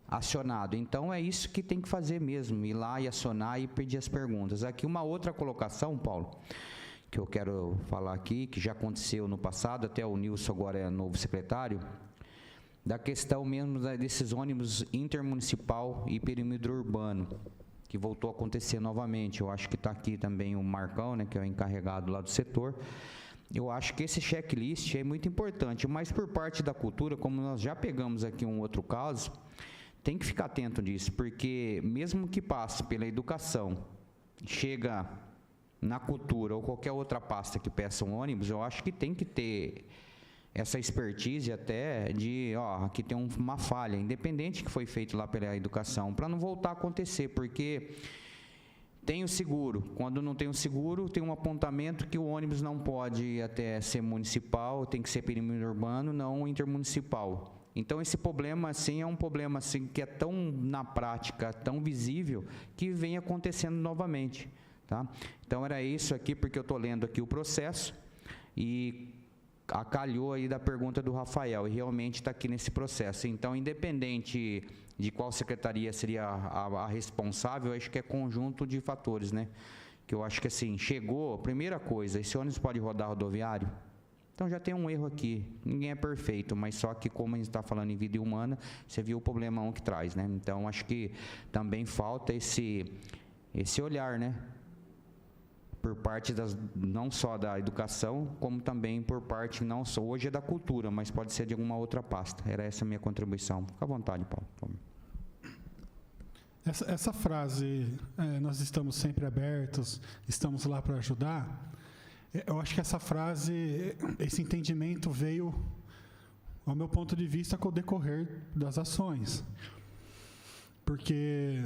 acionado. Então, é isso que tem que fazer mesmo, ir lá e acionar e pedir as perguntas. Aqui, uma outra colocação, Paulo, que eu quero falar aqui, que já aconteceu no passado, até o Nilson agora é novo secretário, da questão mesmo desses ônibus intermunicipal e perímetro urbano, que voltou a acontecer novamente. Eu acho que está aqui também o Marcão, né, que é o encarregado lá do setor. Eu acho que esse checklist é muito importante, mas por parte da cultura, como nós já pegamos aqui um outro caso, tem que ficar atento disso, porque mesmo que passe pela educação, chega na cultura ou qualquer outra pasta que peça um ônibus, eu acho que tem que ter essa expertise até de, aqui tem uma falha, independente que foi feito lá pela educação, para não voltar a acontecer, porque tem o seguro. Quando não tem o seguro, tem um apontamento que o ônibus não pode até ser municipal, tem que ser perímetro urbano, não intermunicipal. Então, esse problema, assim, é um problema assim, que é tão na prática, tão visível, que vem acontecendo novamente. Tá? Então, era isso aqui, porque eu estou lendo aqui o processo e acalhou aí da pergunta do Rafael, e realmente está aqui nesse processo. Então, independente de qual secretaria seria a responsável, acho que é conjunto de fatores, né? Que eu acho que, assim, chegou, primeira coisa, esse ônibus pode rodar rodoviário? Então já tem um erro aqui, ninguém é perfeito, mas só que como a gente está falando em vida humana, você viu o problemão que traz, né? Então acho que também falta esse olhar, né? Por parte não só da educação, como também por parte, não só, hoje é da cultura, mas pode ser de alguma outra pasta. Era essa a minha contribuição. Fica à vontade, Paulo. Essa frase, nós estamos sempre abertos, estamos lá para ajudar, eu acho que essa frase, esse entendimento veio, ao meu ponto de vista, com o decorrer das ações. Porque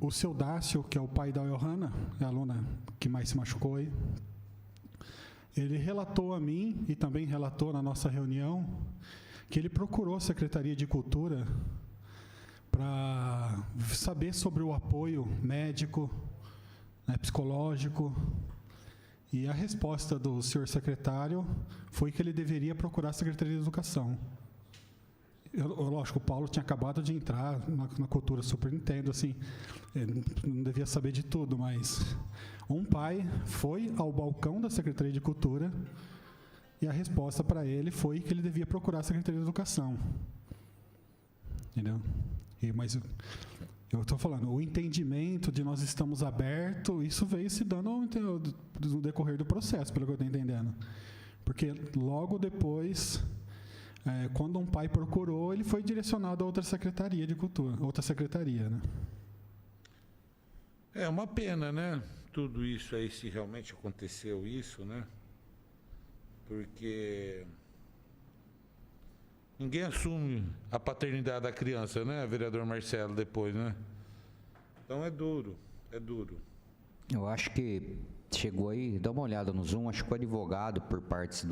o seu Dácio, que é o pai da Johanna, é a aluna que mais se machucou aí, ele relatou a mim, e também relatou na nossa reunião, que ele procurou a Secretaria de Cultura para saber sobre o apoio médico, psicológico. E a resposta do senhor secretário foi que ele deveria procurar a Secretaria de Educação. Lógico, o Paulo tinha acabado de entrar na cultura, super entendo, assim, não devia saber de tudo, mas um pai foi ao balcão da Secretaria de Cultura e a resposta para ele foi que ele devia procurar a Secretaria de Educação. Entendeu? Mas eu estou falando, o entendimento de nós estamos abertos, isso veio se dando no decorrer do processo, pelo que eu estou entendendo. Porque logo depois, quando um pai procurou, ele foi direcionado a outra secretaria de cultura, outra secretaria, né? É uma pena, né? Tudo isso aí, se realmente aconteceu isso, né? Porque ninguém assume a paternidade da criança, né, vereador Marcelo, depois, né? Então é duro. Eu acho que chegou aí, dá uma olhada no Zoom, acho que o advogado, por partes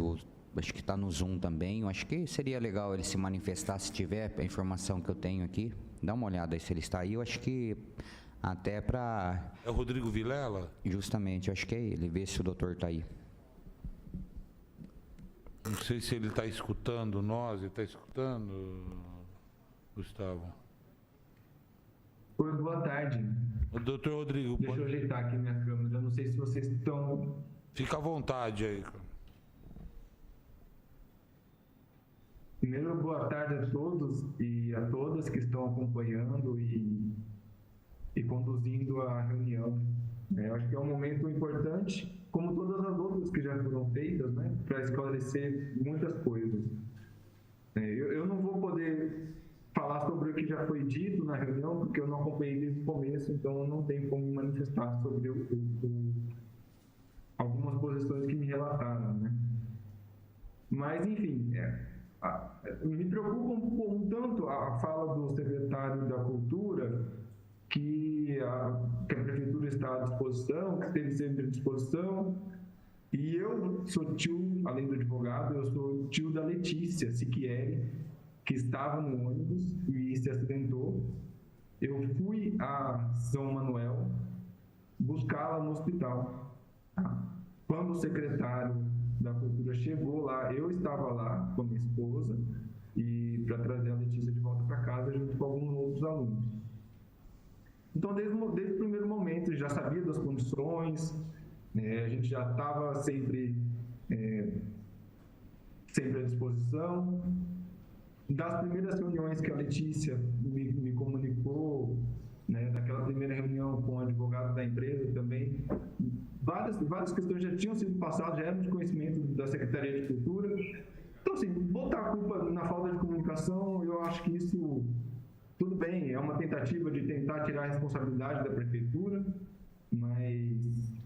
acho que está no Zoom também, eu acho que seria legal ele se manifestar, se tiver a informação que eu tenho aqui, dá uma olhada aí se ele está aí, eu acho que até para... É o Rodrigo Vilela? Justamente, eu acho que é ele, vê se o doutor está aí. Não sei se ele está escutando nós, ele está escutando, Gustavo? Oi, boa tarde. O doutor Rodrigo... Deixa eu ajeitar aqui minha câmera, não sei se vocês estão... Fica à vontade aí, cara. Primeiro, boa tarde a todos e a todas que estão acompanhando e conduzindo a reunião. Eu acho que é um momento importante, como todas as outras que já foram feitas, né, para esclarecer muitas coisas. Eu não vou poder falar sobre o que já foi dito na reunião, porque eu não acompanhei desde o começo, então eu não tenho como me manifestar sobre algumas posições que me relataram, né? Mas, enfim, me preocupa um tanto a fala do secretário da Cultura, que a Prefeitura está à disposição, que esteve sempre à disposição, e eu sou tio, além do advogado, eu sou tio da Letícia Siquieri, que estava no ônibus e se acidentou. Eu fui a São Manuel buscá-la no hospital. Quando o secretário da Cultura chegou lá, eu estava lá com a minha esposa e para trazer a Letícia de volta para casa junto com alguns outros alunos. Então, desde o primeiro momento, já sabia das condições, a gente já estava sempre à disposição. Das primeiras reuniões que a Letícia me comunicou, daquela primeira reunião com o advogado da empresa também, várias questões já tinham sido passadas, já eram de conhecimento da Secretaria de Cultura. Então, assim, botar a culpa na falta de comunicação, eu acho que isso, tudo bem, é uma tentativa de tentar tirar a responsabilidade da Prefeitura, mas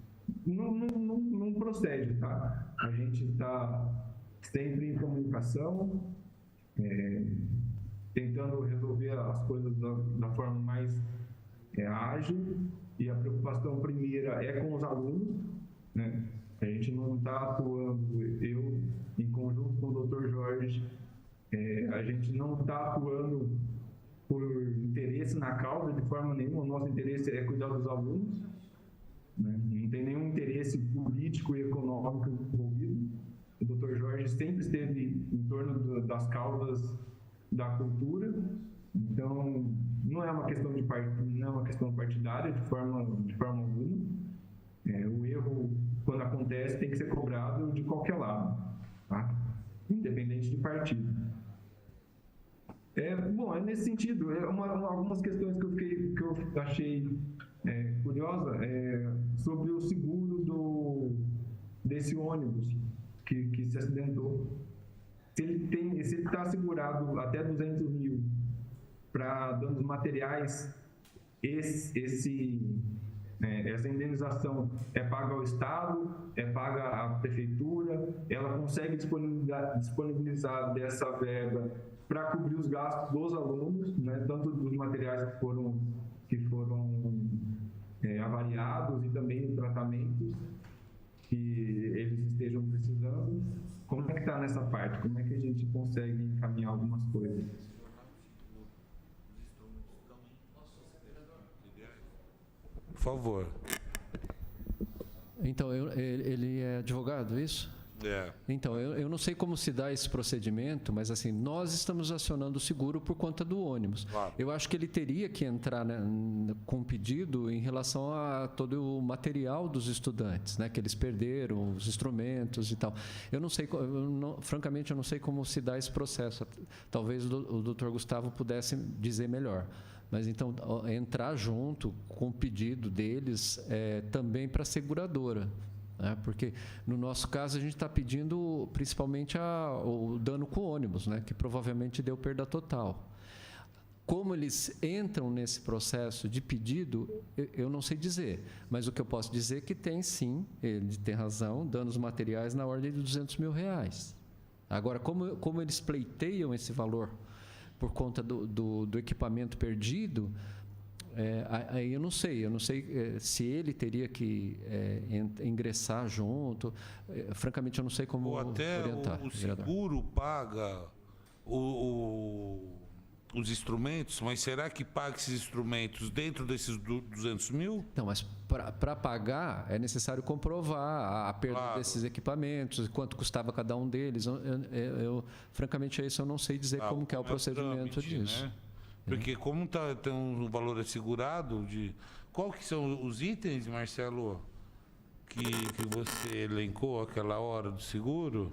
não procede, tá? A gente está sempre em comunicação, tentando resolver as coisas da forma mais ágil, e a preocupação primeira é com os alunos, né? A gente não está atuando, eu, em conjunto com o Dr. Jorge, a gente não está atuando por interesse na causa de forma nenhuma. O nosso interesse é cuidar dos alunos, né? Não tem nenhum interesse político e econômico envolvido. O Dr. Jorge sempre esteve em torno das causas da cultura, então não é uma questão de não é uma questão partidária de forma alguma. O erro, quando acontece, tem que ser cobrado de qualquer lado, tá? Independente de partido. Bom, é nesse sentido. Algumas questões que eu achei curiosa sobre o seguro desse ônibus que se acidentou. Se ele está segurado até 200 mil para danos materiais, essa indenização é paga ao Estado, é paga à Prefeitura, ela consegue disponibilizar dessa verba para cobrir os gastos dos alunos, né, tanto dos materiais que foram avaliados e também dos tratamentos que eles estejam precisando. Como é que está nessa parte? Como é que a gente consegue encaminhar algumas coisas? Por favor. Então, ele é advogado, isso? Então, eu não sei como se dá esse procedimento, mas assim, nós estamos acionando o seguro por conta do ônibus. Claro. Eu acho que ele teria que entrar, né, com pedido em relação a todo o material dos estudantes, né, que eles perderam, os instrumentos e tal. Eu não sei, francamente, eu não sei como se dá esse processo. Talvez o Dr. Gustavo pudesse dizer melhor. Mas então, entrar junto com o pedido deles também para a seguradora. Porque no nosso caso a gente está pedindo principalmente o dano com o ônibus, né, que provavelmente deu perda total. Como eles entram nesse processo de pedido, eu não sei dizer, mas o que eu posso dizer é que tem sim, ele tem razão, danos materiais na ordem de R$200 mil. Agora, como eles pleiteiam esse valor por conta do equipamento perdido, aí eu não sei se ele teria que ingressar junto. Francamente, eu não sei como orientar. O seguro paga os instrumentos, mas será que paga esses instrumentos dentro desses 200 mil? Não, mas para pagar é necessário comprovar a perda desses equipamentos, quanto custava cada um deles. Francamente, isso eu não sei dizer como que é o procedimento disso. Né? Porque como tem um valor assegurado, qual que são os itens, Marcelo, que você elencou aquela hora do seguro?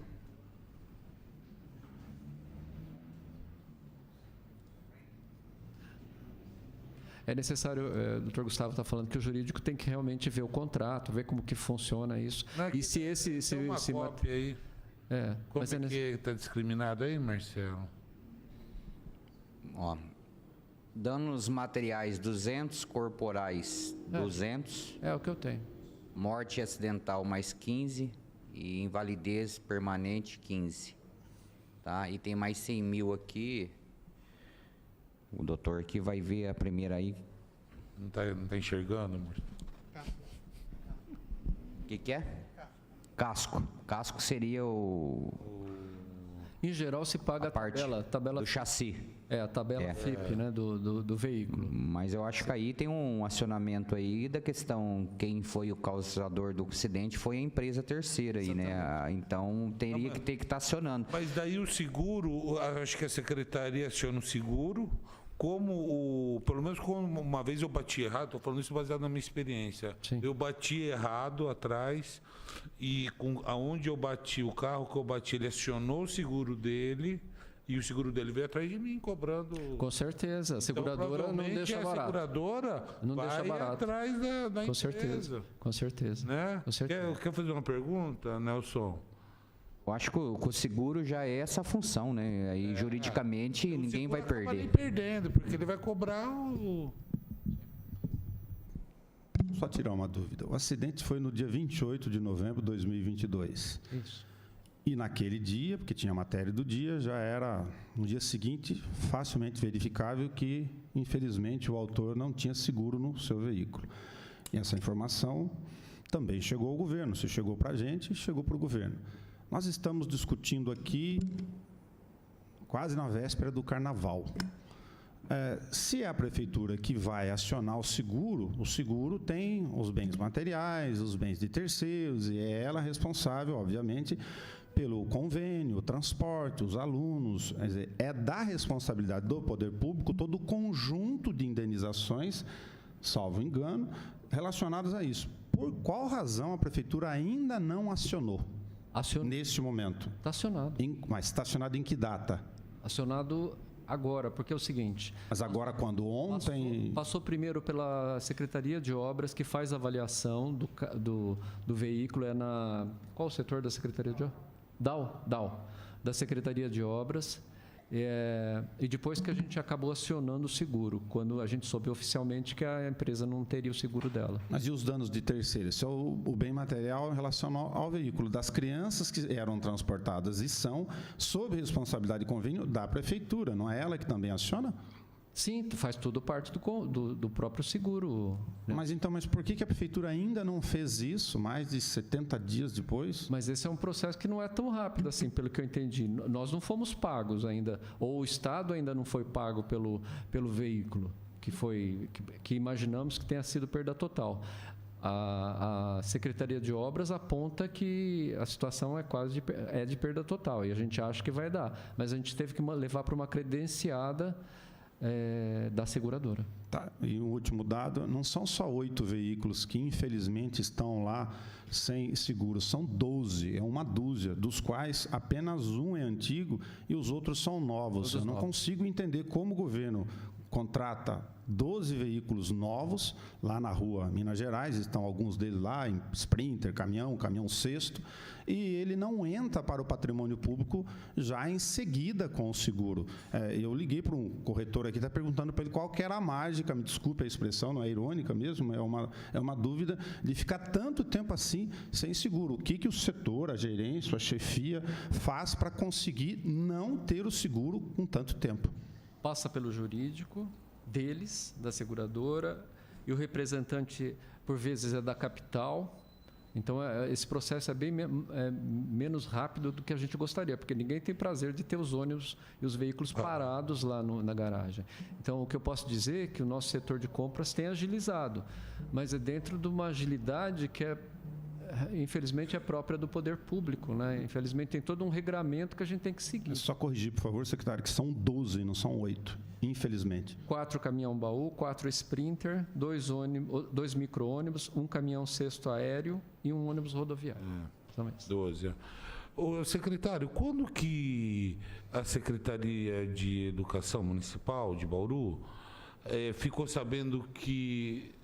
É necessário, o doutor Gustavo está falando que o jurídico tem que realmente ver o contrato, ver como que funciona isso. E se esse... Tem uma cópia aí. Como é que está discriminado aí, Marcelo? Ó, danos materiais 200, corporais 200. É o que eu tenho. Morte acidental mais 15 e invalidez permanente 15. Tá? E tem mais 100 mil aqui. O doutor aqui vai ver a primeira aí. Não tá enxergando, amor? O que é? Casco. Casco seria Em geral, se paga a tabela do chassi. A tabela FIP, né, do veículo. Mas eu acho que aí tem um acionamento aí da questão, quem foi o causador do acidente foi a empresa terceira aí, né? Então teria que estar acionando. Mas daí o seguro, acho que a secretaria aciona o seguro, pelo menos como uma vez eu bati errado, estou falando isso baseado na minha experiência. Sim. Eu bati errado atrás e aonde eu bati, o carro que eu bati, ele acionou o seguro dele. E o seguro dele veio atrás de mim, cobrando... Com certeza. A seguradora não deixa barato. A seguradora não vai deixa barato. Atrás da empresa. Com certeza. Né? Com certeza. Quer fazer uma pergunta, Nelson? Eu acho que o seguro já é essa função, né? Aí, juridicamente, ninguém vai perder. Não vai perdendo, porque ele vai cobrar Só tirar uma dúvida. O acidente foi no dia 28 de novembro de 2022. Isso. E naquele dia, porque tinha matéria do dia, já era no dia seguinte facilmente verificável que, infelizmente, o autor não tinha seguro no seu veículo. E essa informação também chegou ao governo. Se chegou para a gente, chegou para o governo. Nós estamos discutindo aqui quase na véspera do carnaval. Se é a prefeitura que vai acionar o seguro tem os bens materiais, os bens de terceiros, e é ela responsável, obviamente, pelo convênio, o transporte, os alunos. Quer dizer, é da responsabilidade do poder público todo o conjunto de indenizações, salvo engano, relacionadas a isso. Por qual razão a prefeitura ainda não acionou? Neste momento? Está acionado. Mas está acionado em que data? Acionado agora, porque é o seguinte... Mas agora quando? Ontem? Passou primeiro pela Secretaria de Obras, que faz a avaliação do veículo. Qual o setor da Secretaria de Obras? DAO. Da Secretaria de Obras. E depois que a gente acabou acionando o seguro, quando a gente soube oficialmente que a empresa não teria o seguro dela. Mas e os danos de terceiros? Isso é o bem material em relação ao veículo, das crianças que eram transportadas e são sob responsabilidade e convênio da prefeitura, não é ela que também aciona? Sim, faz tudo parte do próprio seguro. Né? Mas por que a prefeitura ainda não fez isso mais de 70 dias depois? Mas esse é um processo que não é tão rápido assim, pelo que eu entendi. Nós não fomos pagos ainda, ou o Estado ainda não foi pago pelo veículo, que imaginamos que tenha sido perda total. A Secretaria de Obras aponta que a situação é de perda total, e a gente acha que vai dar. Mas a gente teve que levar para uma credenciada da seguradora. Tá. E o último dado, não são só 8 veículos que infelizmente estão lá sem seguro, são 12, é uma dúzia, dos quais apenas um é antigo e os outros são novos. Eu não consigo entender como o governo contrata 12 veículos novos lá na rua Minas Gerais, estão alguns deles lá em Sprinter, caminhão cesto, e ele não entra para o patrimônio público já em seguida com o seguro. Eu liguei para um corretor aqui, está perguntando para ele qual que era a mágica, me desculpe a expressão, não é irônica mesmo, é uma dúvida de ficar tanto tempo assim sem seguro. O que o setor, a gerência, a chefia faz para conseguir não ter o seguro com tanto tempo? Passa pelo jurídico deles, da seguradora, e o representante, por vezes, é da capital. Então, esse processo é bem menos rápido do que a gente gostaria, porque ninguém tem prazer de ter os ônibus e os veículos parados lá na garagem. Então, o que eu posso dizer é que o nosso setor de compras tem agilizado, mas é dentro de uma agilidade que infelizmente é própria do poder público, né? Infelizmente tem todo um regramento que a gente tem que seguir. Só corrigir, por favor, secretário, que são 12, não são 8, infelizmente. 4 caminhão-baú, 4 Sprinter, 2 micro-ônibus, 1 caminhão-cesto aéreo e 1 ônibus rodoviário. 12. Ô, secretário, quando que a Secretaria de Educação Municipal de Bauru ficou sabendo que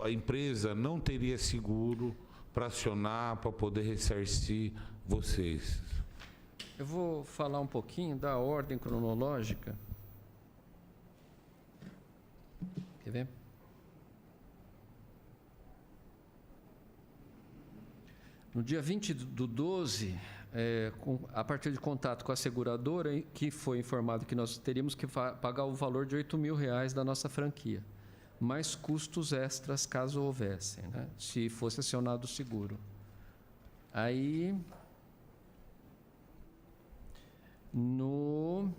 a empresa não teria seguro para acionar, para poder ressarcir vocês? Eu vou falar um pouquinho da ordem cronológica. Quer ver? No dia 20/12, a partir de contato com a seguradora, que foi informado que nós teríamos que pagar o valor de R$8.000 da nossa franquia, mais custos extras caso houvessem, né? Se fosse acionado o seguro. Aí, no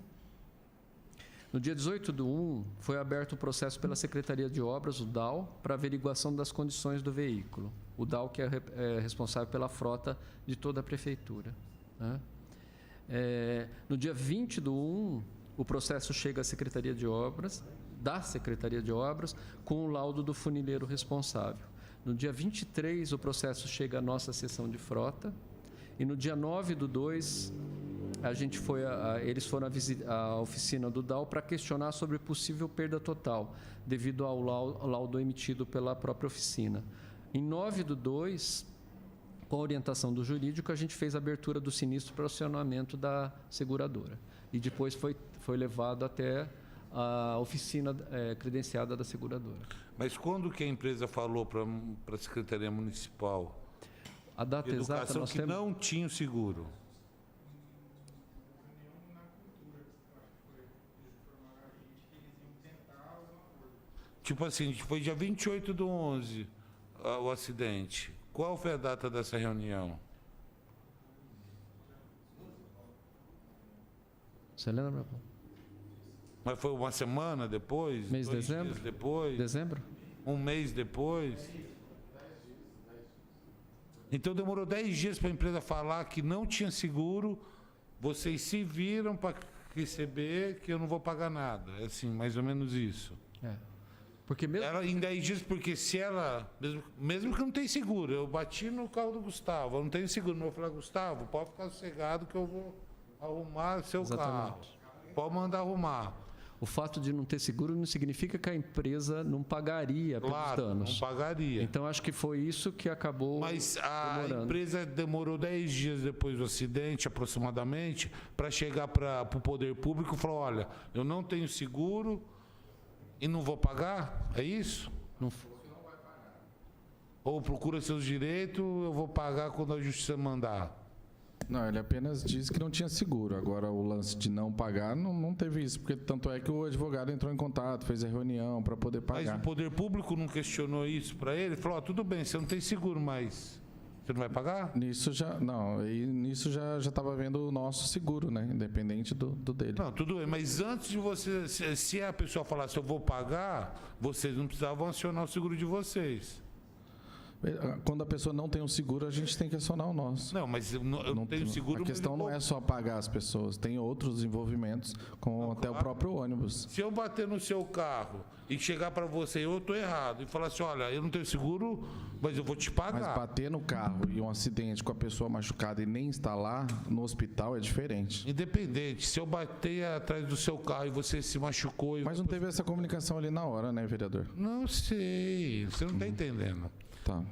dia 18/1, foi aberto o processo pela Secretaria de Obras, o DAO, para averiguação das condições do veículo. O DAO que é responsável pela frota de toda a prefeitura, né? No dia 20/1, o processo chega à Secretaria de Obras, com o laudo do funileiro responsável. No dia 23, o processo chega à nossa seção de frota, e no dia 9/2, eles foram à oficina do DAO para questionar sobre possível perda total, devido ao laudo emitido pela própria oficina. Em 9/2, com a orientação do jurídico, a gente fez a abertura do sinistro para o acionamento da seguradora. E depois foi levado até a oficina credenciada da seguradora. Mas quando que a empresa falou para a Secretaria Municipal? A data de exata educação nós que temos... não tinham seguro. Tipo assim, foi dia 28/11 o acidente. Qual foi a data dessa reunião? Você lembra? Mas foi uma semana depois? Mês de 2 dezembro? dias depois? Dezembro? Um mês depois? Então demorou 10 dias para a empresa falar que não tinha seguro, vocês se viram para receber que eu não vou pagar nada. É assim, mais ou menos isso. É. Porque mesmo... Ela em 10 dias, porque se ela, mesmo que não tem seguro, eu bati no carro do Gustavo, eu não tenho seguro, mas eu falei, Gustavo, pode ficar sossegado que eu vou arrumar seu carro. Pode mandar arrumar. O fato de não ter seguro não significa que a empresa não pagaria pelos danos. Não pagaria. Então, acho que foi isso que acabou Mas a demorando. empresa demorou 10 dias depois do acidente, aproximadamente, para chegar para o poder público e falar, olha, eu não tenho seguro e não vou pagar? É isso? Não. Ou procura seus direitos, eu vou pagar quando a justiça mandar. Não, ele apenas disse que não tinha seguro. Agora, o lance de não pagar, não teve isso. Porque tanto é que o advogado entrou em contato, fez a reunião para poder pagar. Mas o poder público não questionou isso para ele? Falou, tudo bem, você não tem seguro, mas você não vai pagar? Nisso já estava vendo o nosso seguro, né? Independente do dele. Não, tudo bem, mas antes de você, se a pessoa falasse eu vou pagar, vocês não precisavam acionar o seguro de vocês. Quando a pessoa não tem um seguro, a gente tem que acionar o nosso. Não, mas eu não tenho seguro. A questão não é só pagar as pessoas, tem outros envolvimentos, com até o próprio ônibus. Se eu bater no seu carro e chegar para você, eu estou errado, e falar assim, olha, eu não tenho seguro, mas eu vou te pagar. Mas bater no carro e um acidente com a pessoa machucada e nem estar lá no hospital é diferente. Independente, se eu bater atrás do seu carro e você se machucou... Mas não teve essa comunicação ali na hora, né, vereador? Não sei, você não está entendendo. Tá.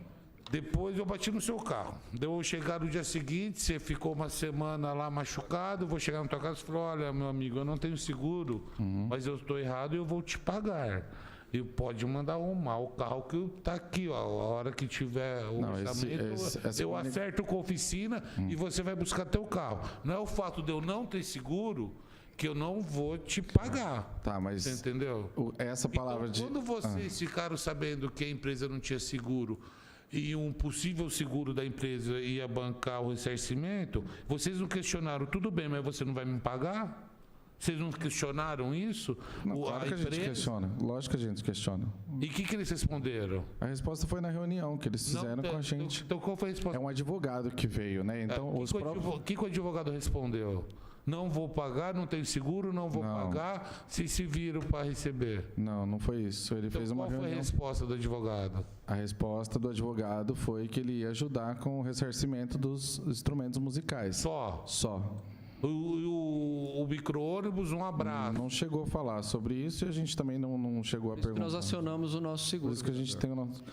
Depois eu bati no seu carro. Deu eu chegar no dia seguinte, você ficou uma semana lá machucado, vou chegar na tua casa e falar, olha, meu amigo, eu não tenho seguro, mas eu estou errado e eu vou te pagar. E pode mandar arrumar o carro que está aqui, ó. A hora que tiver o orçamento, eu acerto com a oficina e você vai buscar teu carro. Não é o fato de eu não ter seguro que eu não vou te pagar. Tá, mas... Você entendeu? Essa palavra então, quando vocês ficaram sabendo que a empresa não tinha seguro e um possível seguro da empresa ia bancar o ressarcimento, vocês não questionaram, tudo bem, mas você não vai me pagar? Vocês não questionaram isso? Não, claro que a gente questiona. Lógico que a gente questiona. E o que eles responderam? A resposta foi na reunião que eles fizeram com a gente. Então qual foi a resposta? É um advogado que veio, né? Então, O que o advogado respondeu? Não vou pagar, não tenho seguro, não vou pagar, se viram para receber. Não foi isso. Ele fez uma reunião. Qual foi a resposta do advogado? A resposta do advogado foi que ele ia ajudar com o ressarcimento dos instrumentos musicais. Só. O micro-ônibus, um abraço. Não chegou a falar sobre isso e a gente também não chegou a perguntar. Nós acionamos o nosso seguro. Por isso que a gente tem o nosso...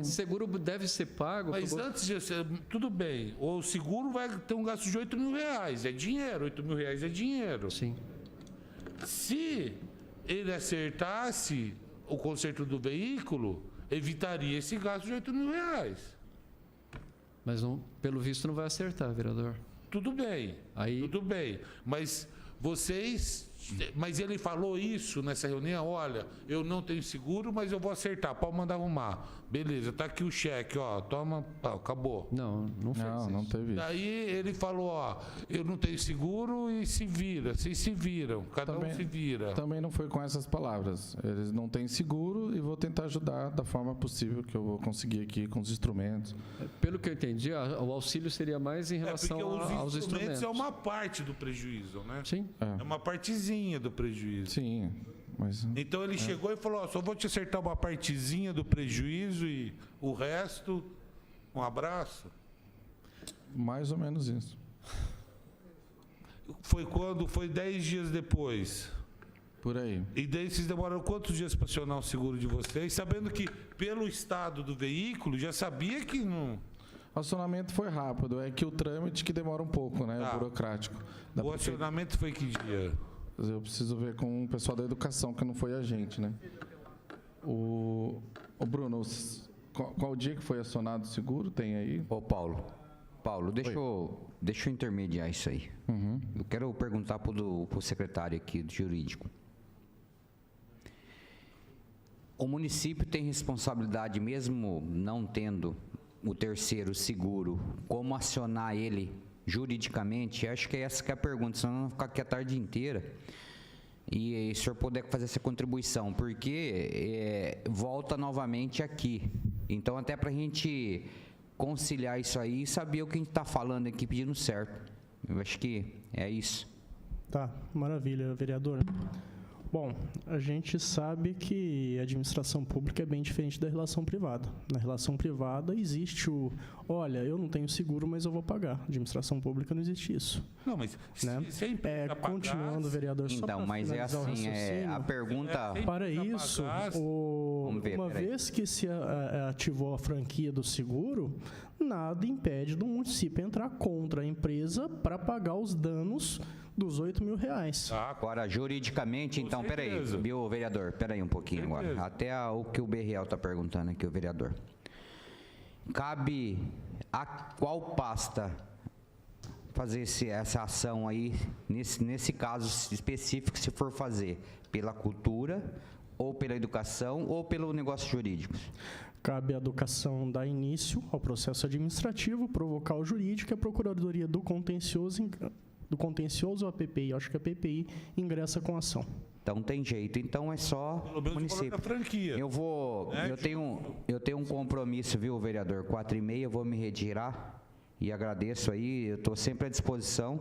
Seguro deve ser pago... Mas antes de ser... Tudo bem, o seguro vai ter um gasto de R$8.000. É dinheiro, R$8.000 é dinheiro. Sim. Se ele acertasse o conserto do veículo, evitaria esse gasto de R$8.000. Mas pelo visto não vai acertar, vereador. Tudo bem, tudo bem. Mas ele falou isso nessa reunião, olha, eu não tenho seguro, mas eu vou acertar, pode mandar arrumar. Beleza, tá aqui o cheque, ó, toma, acabou. Não fez isso. Não teve isso. Daí ele falou, ó, eu não tenho seguro e se vira, vocês se viram, cada um se vira. Também não foi com essas palavras. Eles não têm seguro e vou tentar ajudar da forma possível que eu vou conseguir aqui com os instrumentos. Pelo que eu entendi, o auxílio seria mais em relação aos instrumentos. É uma parte do prejuízo, né? Sim. É uma partezinha do prejuízo. Sim. Mas, então ele chegou e falou, ó, só vou te acertar uma partezinha do prejuízo e o resto, um abraço. Mais ou menos isso. Foi quando? Foi 10 dias depois. Por aí. E daí vocês demoraram quantos dias para acionar o seguro de vocês? Sabendo que pelo estado do veículo, já sabia que não... O acionamento foi rápido, é que o trâmite que demora um pouco, né? O burocrático. O acionamento foi que dia? Eu preciso ver com o pessoal da educação, que não foi a gente, né? O Bruno, Qual dia que foi acionado o seguro? Tem aí? Ô, Paulo, deixa eu intermediar isso aí. Eu quero perguntar para o secretário aqui do jurídico. O município tem responsabilidade, mesmo não tendo o terceiro seguro, como acionar ele juridicamente? Acho que essa que é a pergunta, senão não vou ficar aqui a tarde inteira. E se o senhor puder fazer essa contribuição, porque volta novamente aqui. Então, até para a gente conciliar isso aí e saber o que a gente está falando aqui, pedindo certo. Eu acho que é isso. Tá, maravilha, vereador. Bom, a gente sabe que a administração pública é bem diferente da relação privada. Na relação privada existe olha, eu não tenho seguro, mas eu vou pagar. Na administração pública não existe isso. Não, mas né? se a empresa continuando, vereador, só então, mas é assim, a pergunta... Para isso, uma vez que se ativou a franquia do seguro, nada impede do município entrar contra a empresa para pagar os danos dos R$8.000. Agora, juridicamente, então, peraí, viu, vereador? Peraí um pouquinho agora. Até o que o Berriel está perguntando aqui, o vereador. Cabe a qual pasta fazer essa ação aí, nesse caso específico, se for fazer pela cultura, ou pela educação, ou pelo negócio jurídico? Cabe à educação dar início ao processo administrativo, provocar o jurídico e a Procuradoria do Contencioso a PPI, acho que a PPI ingressa com a ação. Então tem jeito, então é só o município. Franquia. Eu tenho um compromisso, viu, vereador? 4h30, eu vou me retirar e agradeço aí, eu estou sempre à disposição,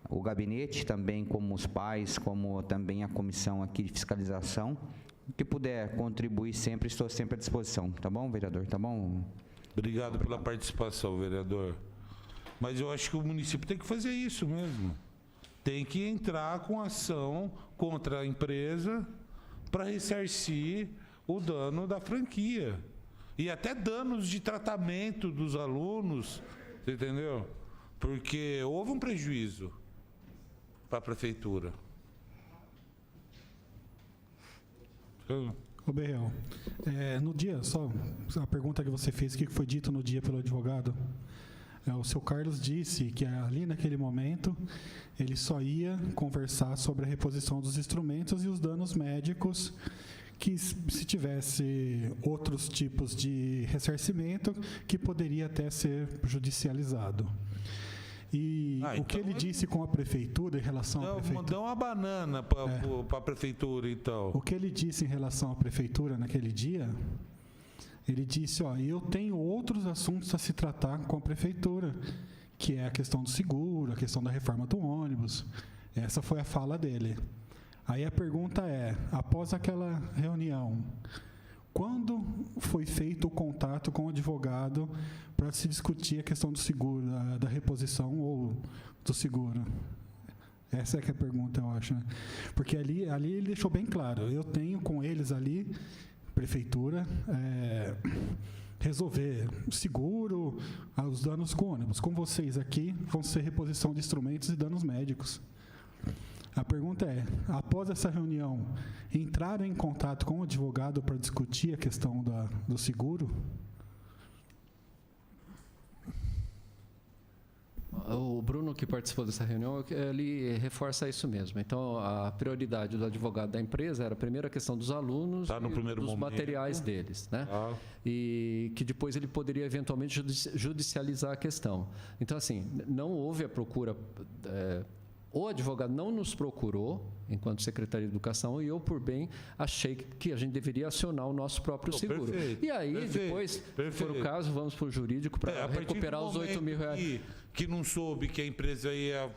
o gabinete também, como os pais, como também a comissão aqui de fiscalização, o que puder contribuir sempre, estou sempre à disposição, tá bom, vereador? Tá bom? Obrigado pela participação, vereador. Mas eu acho que o município tem que fazer isso mesmo. Tem que entrar com ação contra a empresa para ressarcir o dano da franquia. E até danos de tratamento dos alunos, você entendeu? Porque houve um prejuízo para a prefeitura. Ô, Berriel, no dia, só a pergunta que você fez, o que foi dito no dia pelo advogado? O seu Carlos disse que ali naquele momento ele só ia conversar sobre a reposição dos instrumentos e os danos médicos, que se tivesse outros tipos de ressarcimento que poderia até ser judicializado. E o que ele disse com a prefeitura em relação à prefeitura... Dá uma banana para a prefeitura, então. O que ele disse em relação à prefeitura naquele dia... Ele disse, eu tenho outros assuntos a se tratar com a prefeitura, que é a questão do seguro, a questão da reforma do ônibus. Essa foi a fala dele. Aí a pergunta é, após aquela reunião, quando foi feito o contato com o advogado para se discutir a questão do seguro, da reposição ou do seguro? Essa é que é a pergunta, eu acho. Né? Porque ali ele deixou bem claro, eu tenho com eles ali... prefeitura resolver seguro, os danos com ônibus. Com vocês aqui, vão ser reposição de instrumentos e danos médicos. A pergunta é, após essa reunião, entraram em contato com o advogado para discutir a questão do seguro? O Bruno, que participou dessa reunião, ele reforça isso mesmo. Então, a prioridade do advogado da empresa era, primeiro, a questão dos alunos e dos materiais deles, né? E que depois ele poderia, eventualmente, judicializar a questão. Então, assim, não houve a procura... o advogado não nos procurou, enquanto Secretaria de Educação, e eu, por bem, achei que a gente deveria acionar o nosso próprio seguro. Perfeito, e aí, depois, se for o caso, vamos para o jurídico para recuperar os R$8.000. Que não soube que a empresa ia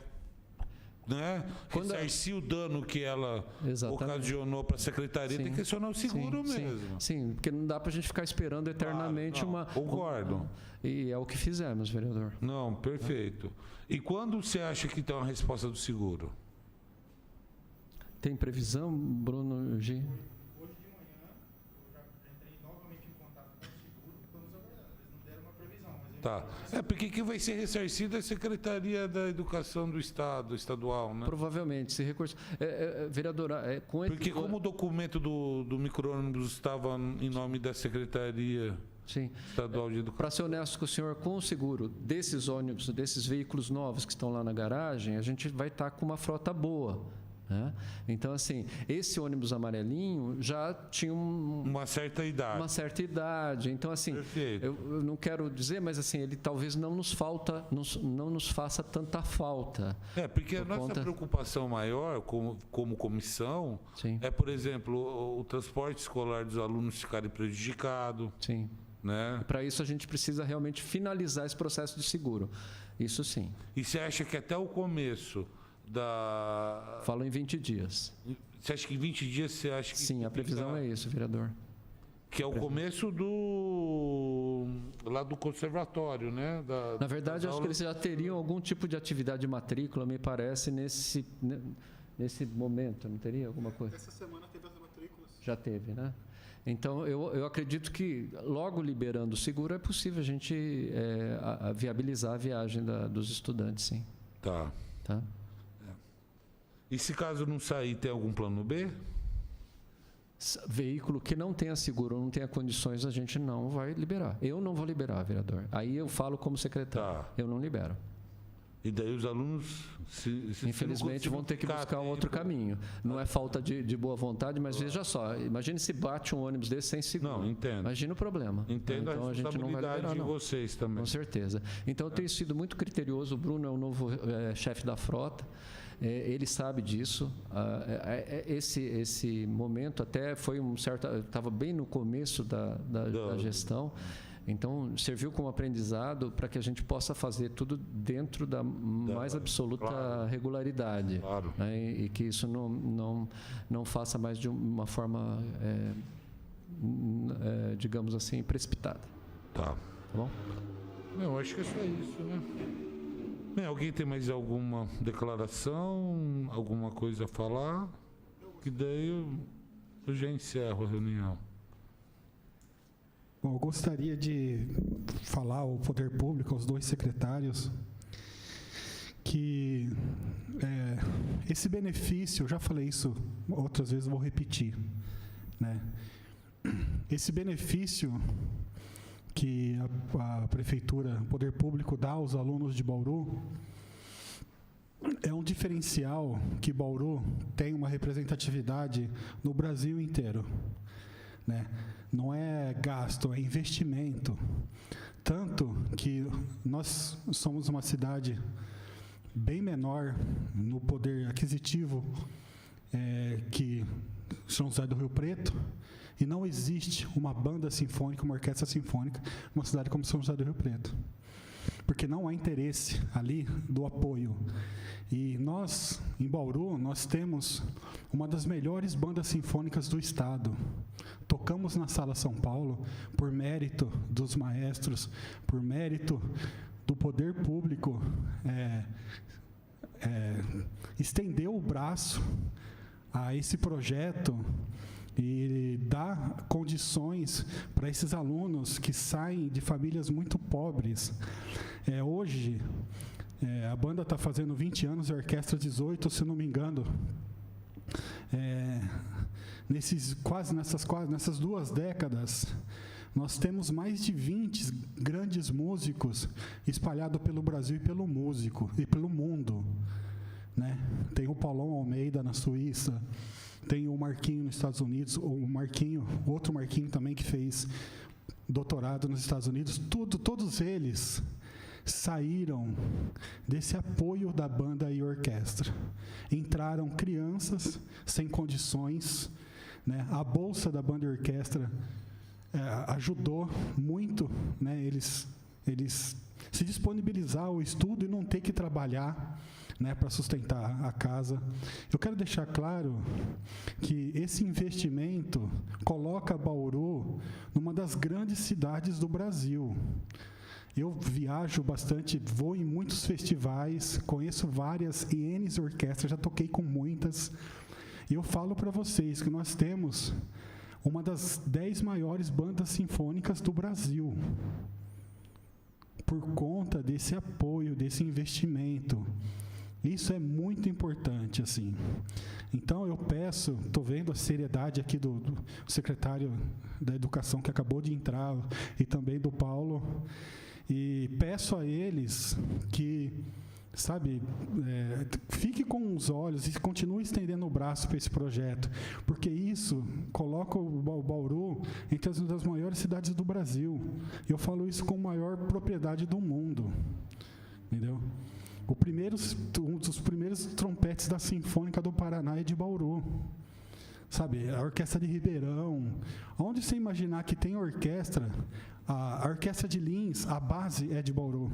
ressarcir o dano que ela ocasionou para a Secretaria, tem que acionar o seguro mesmo. Sim, porque não dá para a gente ficar esperando eternamente uma... Concordo. E é o que fizemos, vereador. Não, perfeito. E quando você acha que tem uma resposta do seguro? Tem previsão, Bruno G? Hoje de manhã, eu já entrei novamente em contato com o seguro, estamos aguardando. Eles não deram uma previsão. Mas Tá. Porque quem vai ser ressarcido é a Secretaria da Educação do Estado, estadual, né? Provavelmente, se recurso. Vereadora, Porque como o documento do micro-ônibus estava em nome da Secretaria Sim. Estadual de Educação. Para ser honesto com o senhor, com o seguro desses ônibus, desses veículos novos que estão lá na garagem, a gente vai estar com uma frota boa. Né? Então, assim, esse ônibus amarelinho já tinha uma certa idade. Uma certa idade. Então, assim, eu não quero dizer, mas assim, ele talvez não nos faça tanta falta. Porque a nossa preocupação maior, como comissão, é, por exemplo, o transporte escolar dos alunos ficarem prejudicado. Sim. Né? Para isso, a gente precisa realmente finalizar esse processo de seguro. Isso sim. E você acha que até o começo da... Falo em 20 dias. Você acha que em 20 dias você acha que... Sim, a previsão é isso, vereador. Que é o começo lá do conservatório, né? Na verdade, acho que eles já teriam algum tipo de atividade de matrícula, me parece, nesse momento, não teria alguma coisa? Essa semana teve as matrículas. Já teve, né? Então, eu acredito que logo liberando o seguro é possível a gente viabilizar a viagem dos estudantes, sim. Tá. E se caso não sair, tem algum plano B? Veículo que não tenha seguro, não tenha condições, a gente não vai liberar. Eu não vou liberar, vereador. Aí eu falo como secretário. Eu não libero. E daí os alunos, infelizmente, vão ter que buscar um outro caminho. Não é falta de boa vontade, mas veja só, imagine se bate um ônibus desse sem seguro. Não, entendo. Imagina o problema. Entendo então, a responsabilidade de vocês também. Com certeza. Então, eu tenho sido muito criterioso. O Bruno é o novo chefe da frota. Ele sabe disso. Esse momento até foi estava bem no começo da gestão. Então, serviu como aprendizado para que a gente possa fazer tudo dentro da mais absoluta regularidade. Claro. Né? E que isso não faça mais de uma forma, digamos assim, precipitada. Tá bom? Eu acho que é só isso, né? Alguém tem mais alguma declaração, alguma coisa a falar? Que daí eu já encerro a reunião. Bom, eu gostaria de falar ao Poder Público, aos dois secretários, que esse benefício, eu já falei isso outras vezes, vou repetir, né? Esse benefício que a Prefeitura, o Poder Público dá aos alunos de Bauru, é um diferencial que Bauru tem uma representatividade no Brasil inteiro, né? Não é gasto, é investimento. Tanto que nós somos uma cidade bem menor no poder aquisitivo que São José do Rio Preto, e não existe uma banda sinfônica, uma orquestra sinfônica numa cidade como São José do Rio Preto, porque não há interesse ali do apoio. E nós, em Bauru, nós temos uma das melhores bandas sinfônicas do estado. Tocamos na Sala São Paulo por mérito dos maestros, por mérito do poder público, estendeu o braço a esse projeto e dá condições para esses alunos que saem de famílias muito pobres. Hoje, a banda está fazendo 20 anos, a orquestra 18, se não me engano. Nessas 2 décadas, nós temos mais de 20 grandes músicos espalhados pelo Brasil e pelo mundo, né? Tem o Paulão Almeida na Suíça, tem o Marquinho nos Estados Unidos, outro Marquinho também que fez doutorado nos Estados Unidos. Todos eles saíram desse apoio da banda e orquestra. Entraram crianças sem condições, né? A bolsa da banda e orquestra ajudou muito, né? Eles se disponibilizar ao estudo e não ter que trabalhar, né, para sustentar a casa. Eu quero deixar claro que esse investimento coloca Bauru numa das grandes cidades do Brasil. Eu viajo bastante, vou em muitos festivais, conheço várias N orquestras, já toquei com muitas. E eu falo para vocês que nós temos uma das 10 maiores bandas sinfônicas do Brasil, por conta desse apoio, desse investimento. Isso é muito importante, assim. Então, eu peço, estou vendo a seriedade aqui do secretário da Educação, que acabou de entrar, e também do Paulo, e peço a eles que, sabe, fique com os olhos e continue estendendo o braço para esse projeto, porque isso coloca o Bauru entre as das maiores cidades do Brasil. Eu falo isso com a maior propriedade do mundo, entendeu? Um dos primeiros trompetes da Sinfônica do Paraná é de Bauru. Sabe, a Orquestra de Ribeirão. Onde você imaginar que tem orquestra, a Orquestra de Lins, a base é de Bauru.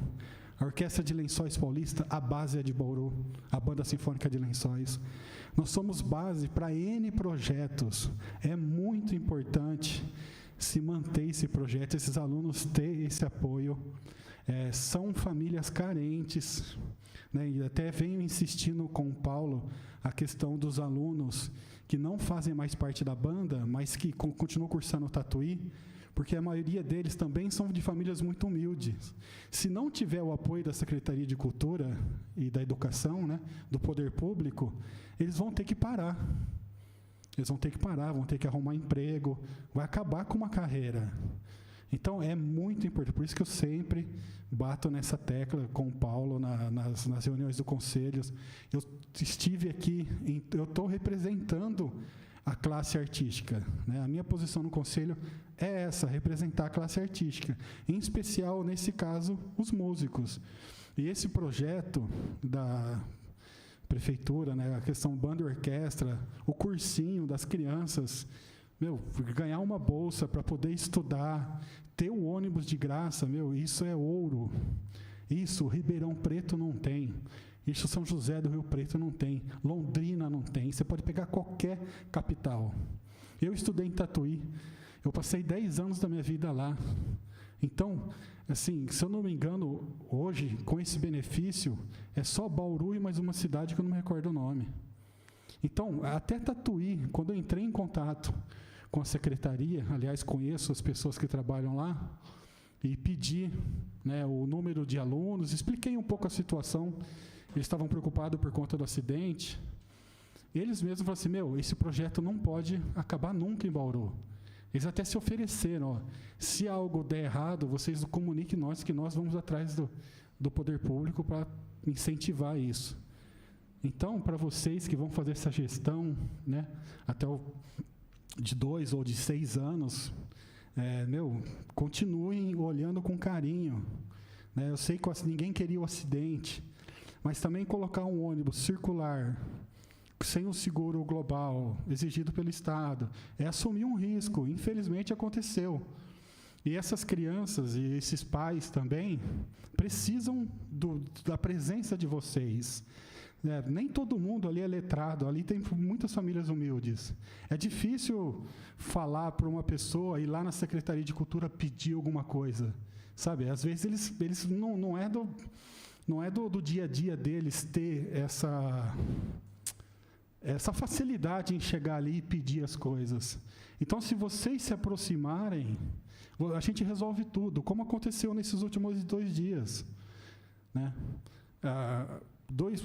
A Orquestra de Lençóis Paulista, a base é de Bauru. A Banda Sinfônica de Lençóis. Nós somos base para N projetos. É muito importante se manter esse projeto, esses alunos ter esse apoio. São famílias carentes, né? E até venho insistindo com o Paulo a questão dos alunos que não fazem mais parte da banda, mas que continuam cursando o Tatuí, porque a maioria deles também são de famílias muito humildes. Se não tiver o apoio da Secretaria de Cultura e da Educação, né, do Poder Público, eles vão ter que parar. Eles vão ter que parar, vão ter que arrumar emprego, vai acabar com uma carreira. Então, é muito importante, por isso que eu sempre bato nessa tecla com o Paulo nas reuniões do Conselho. Eu estive aqui, eu estou representando a classe artística, né? A minha posição no Conselho é essa, representar a classe artística, em especial, nesse caso, os músicos. E esse projeto da Prefeitura, né, a questão banda e orquestra, o cursinho das crianças, ganhar uma bolsa para poder estudar, ter o ônibus de graça, isso é ouro. Isso Ribeirão Preto não tem. Isso São José do Rio Preto não tem. Londrina não tem. Você pode pegar qualquer capital. Eu estudei em Tatuí. Eu passei 10 anos da minha vida lá. Então, assim, se eu não me engano, hoje, com esse benefício, é só Bauru e mais uma cidade que eu não me recordo o nome. Então, até Tatuí, quando eu entrei em contato com a secretaria, aliás, conheço as pessoas que trabalham lá, e pedi, né, o número de alunos, expliquei um pouco a situação, eles estavam preocupados por conta do acidente, eles mesmos falaram assim, esse projeto não pode acabar nunca em Bauru. Eles até se ofereceram, se algo der errado, vocês comuniquem nós, que nós vamos atrás do poder público para incentivar isso. Então, para vocês que vão fazer essa gestão, né, até de 2 ou de 6 anos, continuem olhando com carinho. Né? Eu sei que ninguém queria o acidente, mas também colocar um ônibus circular, sem o seguro global exigido pelo Estado, é assumir um risco. Infelizmente, aconteceu. E essas crianças e esses pais também precisam da presença de vocês. Nem todo mundo ali é letrado, ali tem muitas famílias humildes. É difícil falar para uma pessoa ir lá na Secretaria de Cultura pedir alguma coisa, sabe? Às vezes eles não é do dia a dia deles ter essa facilidade em chegar ali e pedir as coisas. Então, se vocês se aproximarem, a gente resolve tudo, como aconteceu nesses últimos 2 dias, né?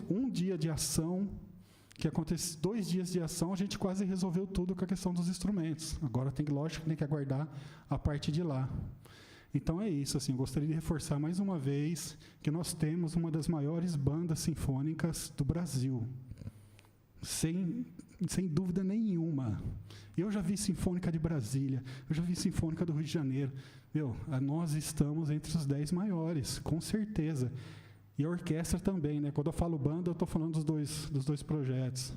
Um dia de ação, que acontece 2 dias de ação, a gente quase resolveu tudo com a questão dos instrumentos. Agora lógico, tem que aguardar a parte de lá. Então é isso, assim, eu gostaria de reforçar mais uma vez que nós temos uma das maiores bandas sinfônicas do Brasil. Sem dúvida nenhuma. Eu já vi Sinfônica de Brasília, eu já vi Sinfônica do Rio de Janeiro. Nós estamos entre os 10 maiores, com certeza. E a orquestra também, né? Quando eu falo banda, eu estou falando dos dois projetos.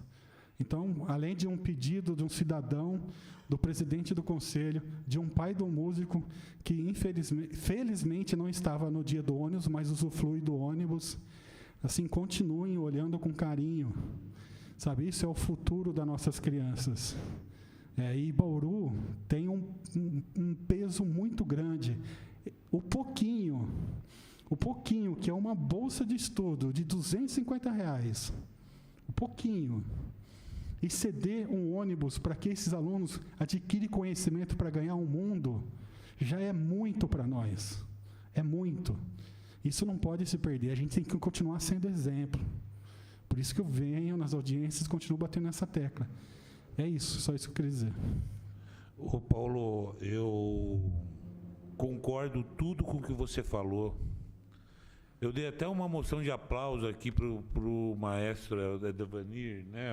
Então, além de um pedido de um cidadão, do presidente do conselho, de um pai do músico, que felizmente não estava no dia do ônibus, mas usufrui do ônibus, assim, continuem olhando com carinho. Sabe, isso é o futuro das nossas crianças. E Bauru tem um peso muito grande. O pouquinho, que é uma bolsa de estudo de R$250, um pouquinho, e ceder um ônibus para que esses alunos adquirem conhecimento para ganhar um mundo, já é muito para nós. É muito. Isso não pode se perder. A gente tem que continuar sendo exemplo. Por isso que eu venho nas audiências e continuo batendo nessa tecla. É isso, só isso que eu queria dizer. Ô Paulo, eu concordo tudo com o que você falou. Eu dei até uma moção de aplauso aqui pro maestro Devanir, né?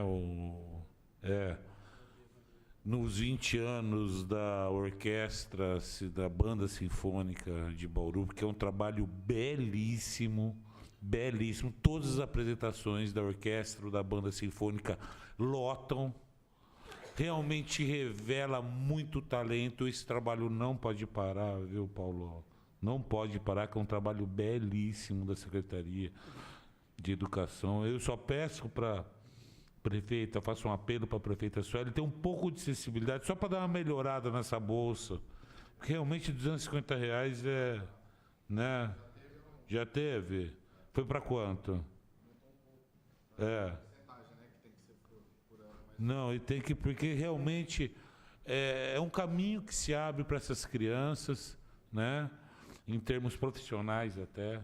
Nos 20 anos da orquestra, da Banda Sinfônica de Bauru, que é um trabalho belíssimo, belíssimo. Todas as apresentações da orquestra, da Banda Sinfônica lotam. Realmente revela muito talento. Esse trabalho não pode parar, viu, Paulo? Não pode parar, que é um trabalho belíssimo da Secretaria de Educação. Eu só peço para a prefeita, faço um apelo para a prefeita Sueli, ter um pouco de sensibilidade, só para dar uma melhorada nessa bolsa. Porque realmente R$250 é... né? Já teve? Foi para quanto? Não, e tem que... Porque realmente é um caminho que se abre para essas crianças, né? Em termos profissionais até.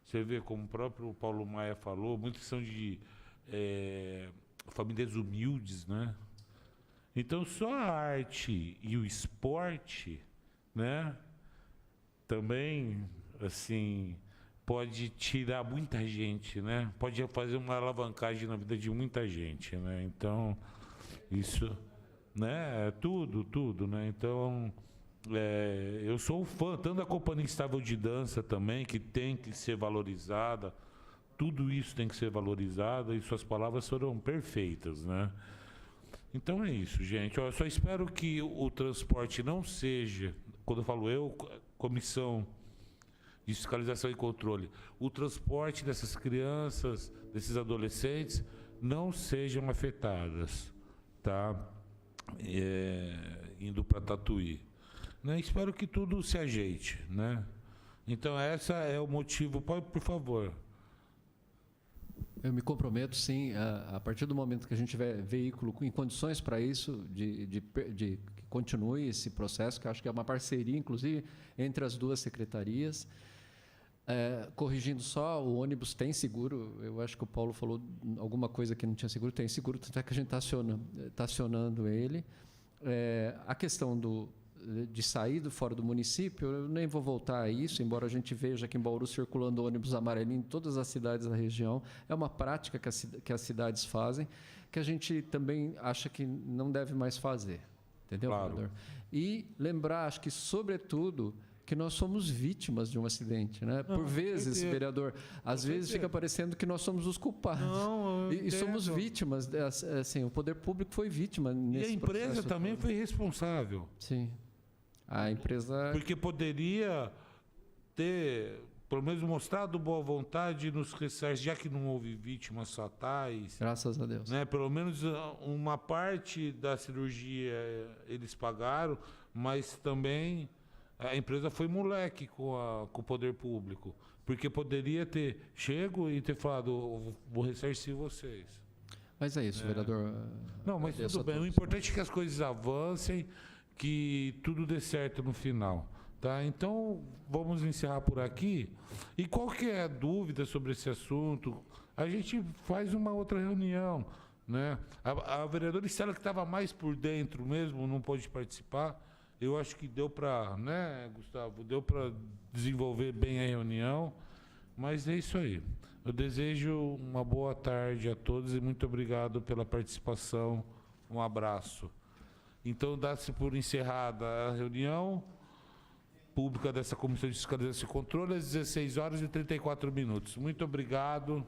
Você vê, como o próprio Paulo Maia falou, muitos são de famílias humildes, né? Então, só a arte e o esporte, né? Também, assim, pode tirar muita gente, né? Pode fazer uma alavancagem na vida de muita gente, né? Então, isso, né? Tudo, né? Então... eu sou fã tanto da Companhia Estável de Dança também, que tem que ser valorizada. Tudo isso tem que ser valorizado, e suas palavras foram perfeitas, né? Então é isso, gente. Eu só espero que o transporte não seja, quando eu falo Comissão de Fiscalização e Controle, o transporte dessas crianças, desses adolescentes, não sejam afetadas, tá? Indo para Tatuí. Né? Espero que tudo se ajeite, né? Então, essa é o motivo. Pode, por favor. Eu me comprometo, sim, a partir do momento que a gente tiver veículo em condições para isso, de que continue esse processo, que eu acho que é uma parceria, inclusive, entre as duas secretarias. Corrigindo só, o ônibus tem seguro. Eu acho que o Paulo falou alguma coisa que não tinha seguro. Tem seguro, até que a gente está acionando ele. A questão de sair fora do município, eu nem vou voltar a isso, embora a gente veja aqui em Bauru circulando ônibus amarelinho em todas as cidades da região. É uma prática que as cidades fazem, que a gente também acha que não deve mais fazer. Entendeu, claro. Vereador? E lembrar, acho que, sobretudo, que nós somos vítimas de um acidente, né? Por vezes, vereador, às vezes fica parecendo que nós somos os culpados. Não, e somos vítimas, assim, o poder público foi vítima nesse processo. E a empresa processo também foi responsável. Sim. A empresa... Porque poderia ter, pelo menos, mostrado boa vontade nos ressarcimentos, já que não houve vítimas fatais. Graças a Deus. Né? Pelo menos uma parte da cirurgia eles pagaram, mas também a empresa foi moleque com o poder público. Porque poderia ter chego e ter falado, vou ressarcir vocês. Mas é isso, vereador. Não, mas tudo bem. O importante é que as coisas avancem, que tudo dê certo no final, tá? Então, vamos encerrar por aqui. E qualquer dúvida sobre esse assunto, a gente faz uma outra reunião, né? A vereadora Estela, que estava mais por dentro mesmo, não pôde participar. Eu acho que deu para, né, Gustavo? Deu para desenvolver bem a reunião, mas é isso aí. Eu desejo uma boa tarde a todos e muito obrigado pela participação. Um abraço. Então, dá-se por encerrada a reunião pública dessa Comissão de Fiscalização e Controle às 16h34. Muito obrigado.